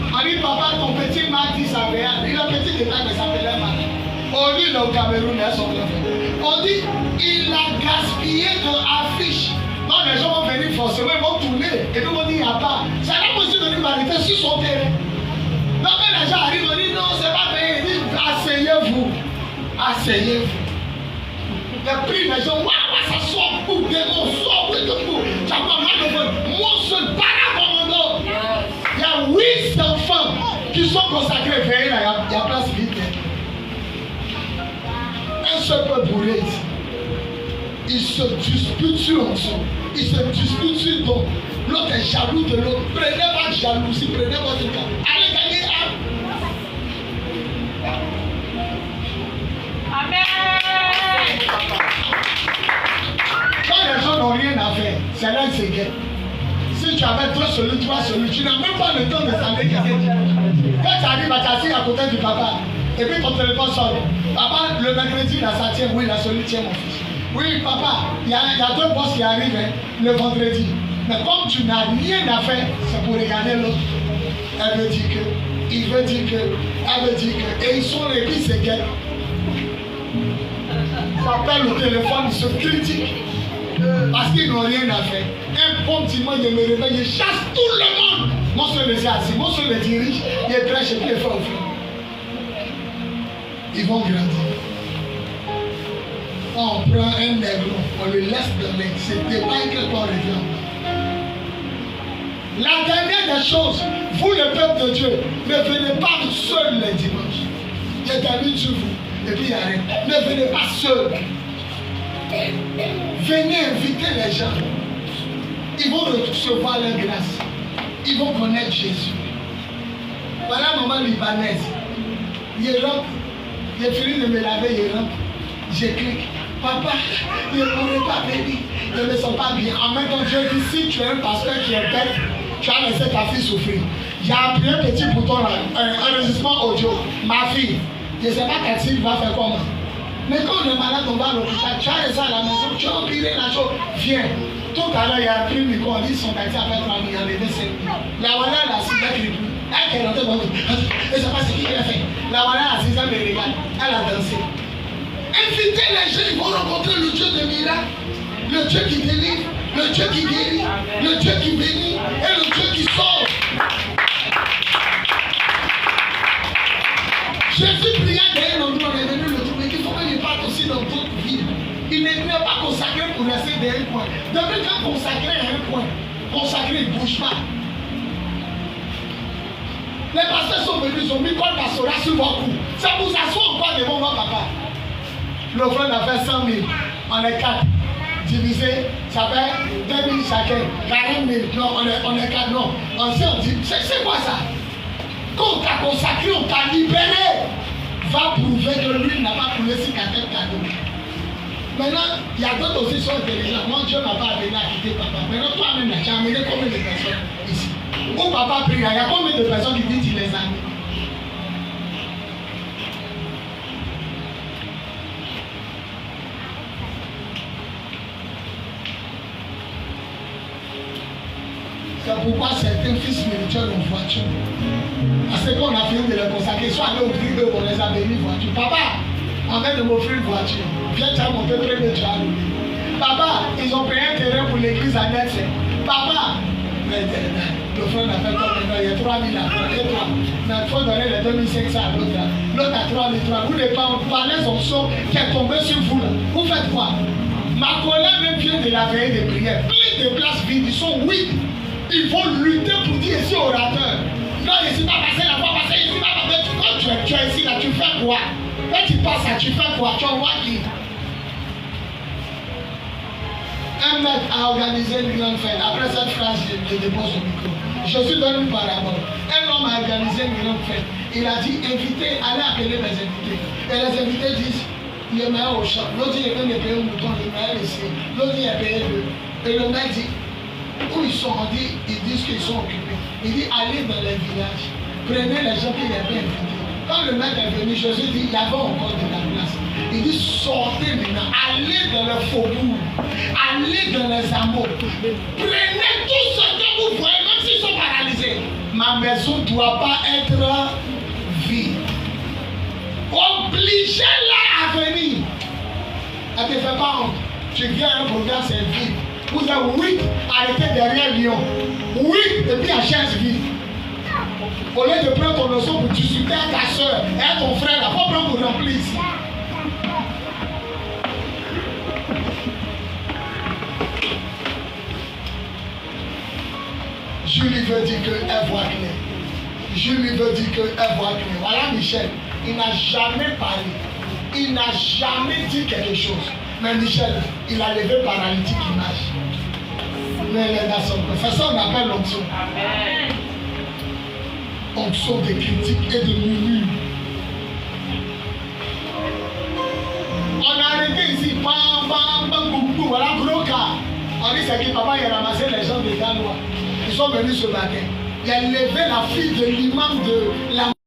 On dit papa, ton petit m'a dit sa veille a annulé. Il a un petit détail mais ça s'appelait mal. On dit là au Cameroun, il a son enfant. On dit il a gaspillé de affiches. Non, les gens vont venir forcément, ils vont tourner. Et puis on dit il n'y a pas. C'est là aussi de l'humanité sur son terrain. Non, mais les gens arrivent, on dit non, c'est pas payé. Ils disent asseyez-vous. Asseyez-vous. Les prix, les gens, waouh, ça sort pour démon, sort pour tout. Tu as pas mal de monde. Mon seul paracommando. Il y a 8 enfants qui sont consacrés. Veillez là, il y a place vide. Un seul peuple bourré ici. Ils se disputent sur un son. Ils se disputent sur d'autres. L'autre est jaloux de l'autre. Prenez pas de jalousie, prenez votre cas. Allez gagner un. Amen. Quand les gens n'ont rien à faire, c'est là que c'est gay. Si tu avais 2 celui, 3 celui, tu n'as même pas le temps de s'aller quitter. Quand tu arrives à t'asseoir à côté du papa, et puis ton téléphone sonne. Papa, le mercredi, là, ça tient. Oui, la celui tient mon fils. Oui, papa, il y a 2 boss qui arrivent le vendredi. Mais comme tu n'as rien à faire, c'est pour regarder l'autre. Elle veut dire que, il veut dire que, elle veut dire que, et ils sont les puis c'est gay. Ils appellent au téléphone, ils se critiquent. Parce qu'ils n'ont rien à faire. Un bon petit moment, il me réveille, il chasse tout le monde. Mon seul est assis, mon seul est dirige, il est prêche et puis il fait offrir. Ils vont grandir. On prend un nègre, on le laisse donner. C'est débat que qu'on revient. La dernière des choses, vous le peuple de Dieu, ne venez pas seul les dimanches. J'ai terminé sur vous. Et puis il y a rien. Ne venez pas seul. Venez inviter les gens. Ils vont recevoir leur grâce. Ils vont connaître Jésus. Voilà maman libanaise. Il rentre. Il est fini de me laver, il rentre. Je clique. Papa, il ne m'aurait pas béni. Ils ne me sont pas bien. En même temps, Dieu dit, si tu es un pasteur qui est bête, tu as laissé ta fille souffrir. J'ai appris un petit bouton là, un enregistrement audio. Ma fille, je ne sais pas quand il va faire comment. Mais quand on est malade, on va à l'hôpital, tu as laissé à la maison, tu as empiré la chose. Viens. Tout à l'heure, il a pris le micro, on dit son quartier a fait 3 000, il a levé 5 000. La voilà, elle a 6 ans, elle est rentrée dans le. Et c'est pas ce qu'il a fait. La voilà, à 6 ans, elle regarde. Elle a dansé. Invitez les gens, ils vont rencontrer le Dieu de miracles, le Dieu qui délivre, le Dieu qui guérit, le Dieu qui bénit et le Dieu qui sauve. Jésus pria derrière l'endroit, on est venu le trouver, qu'il faut qu'il parte aussi dans d'autres villes. Il n'est pas consacré pour rester derrière un coin. Depuis qu'il est consacré à un coin, consacré, il ne bouge pas. Les pasteurs sont venus, ils ont mis quoi pastoral sur vos coups. Ça vous assoit encore devant votre papa. L'offrande a fait 100 000. On est 4. divisé, ça fait 2000 chacun, 40 000. Non, on est 4, non. On dit, c'est quoi ça? Quand on t'a consacré, on t'a libéré, va prouver que lui n'a pas coulé si quelqu'un cadeau. Maintenant, il y a d'autres aussi qui sont intelligents. Moi, Dieu m'a pas amené à quitter papa. Maintenant, toi-même, tu as amené combien de personnes ici? Où papa prie, il y a combien de personnes qui disent qu'il les a amenés? C'est pourquoi certains fils spirituels ont voiture. Parce qu'on a fini de les consacrer, soit aller ouvrir eux, on les a bénis voiture. Papa, en train de m'offrir une voiture, viens, tu as monté très bien, tu as loué. Papa, ils ont payé un terrain pour l'église à Netz. Papa, le frère n'a fait comme maintenant, il y a 3 000 à prendre, et toi. Mais il faut donner les 2500 à l'autre. L'autre a 3 000. Vous n'êtes pas les options qui est tombé sur vous là. Vous faites quoi? Ma collègue même vient de la veille de prière. Plein de places vides, ils sont 8. Ils vont lutter pour dire ici orateur. Non, ici pas passé la fois passée, ici pas passé. Quand tu es ici là, tu fais quoi? Quand tu passes là, tu fais quoi? Tu envoies qui? Un maître a organisé une grande fête. Après cette phrase, je dépose au micro. Jésus donne une parabole. Un homme a organisé une grande fête. Il a dit, invitez, allez appeler les invités. Et les invités disent, il est meilleur au champ. L'autre dit, il est payé au mouton, il est meilleur ici. L'autre dit, il est payé deux. Et le maître dit, où ils sont, on dit, ils disent qu'ils sont occupés. Il dit, allez dans les villages, prenez les gens qui les avaient invités. Quand le maître est venu, Jésus dit, il y avait encore de la place. Il dit, sortez maintenant, allez dans le faubourg, allez dans les hameaux, prenez tout ce que vous voyez, même s'ils sont paralysés. Ma maison ne doit pas être vide. Obligez-la à venir. Elle ne te fait pas honte. Tu viens à un programme, c'est vide. Vous êtes 8 arrêtés derrière Lyon. 8 et puis à chaise vide. Au lieu de prendre ton leçon pour discuter à ta soeur et à ton frère, il faut prendre pour remplir ici. Julie veut dire qu'elle voit clair. Julie veut dire qu'elle voit clair. Voilà Michel. Il n'a jamais parlé. Il n'a jamais dit quelque chose. Mais Michel, il a levé paralytique, il marche. Mais les dans son corps. C'est ça qu'on appelle l'onction. Onction de critiques et de murmures. On a arrêté ici. Bam, bam, bam, boum, boum. Voilà, gros cas. On dit c'est que papa il a ramassé les gens des Galois. Ils sont venus ce matin. Il a levé la fille de l'imam de la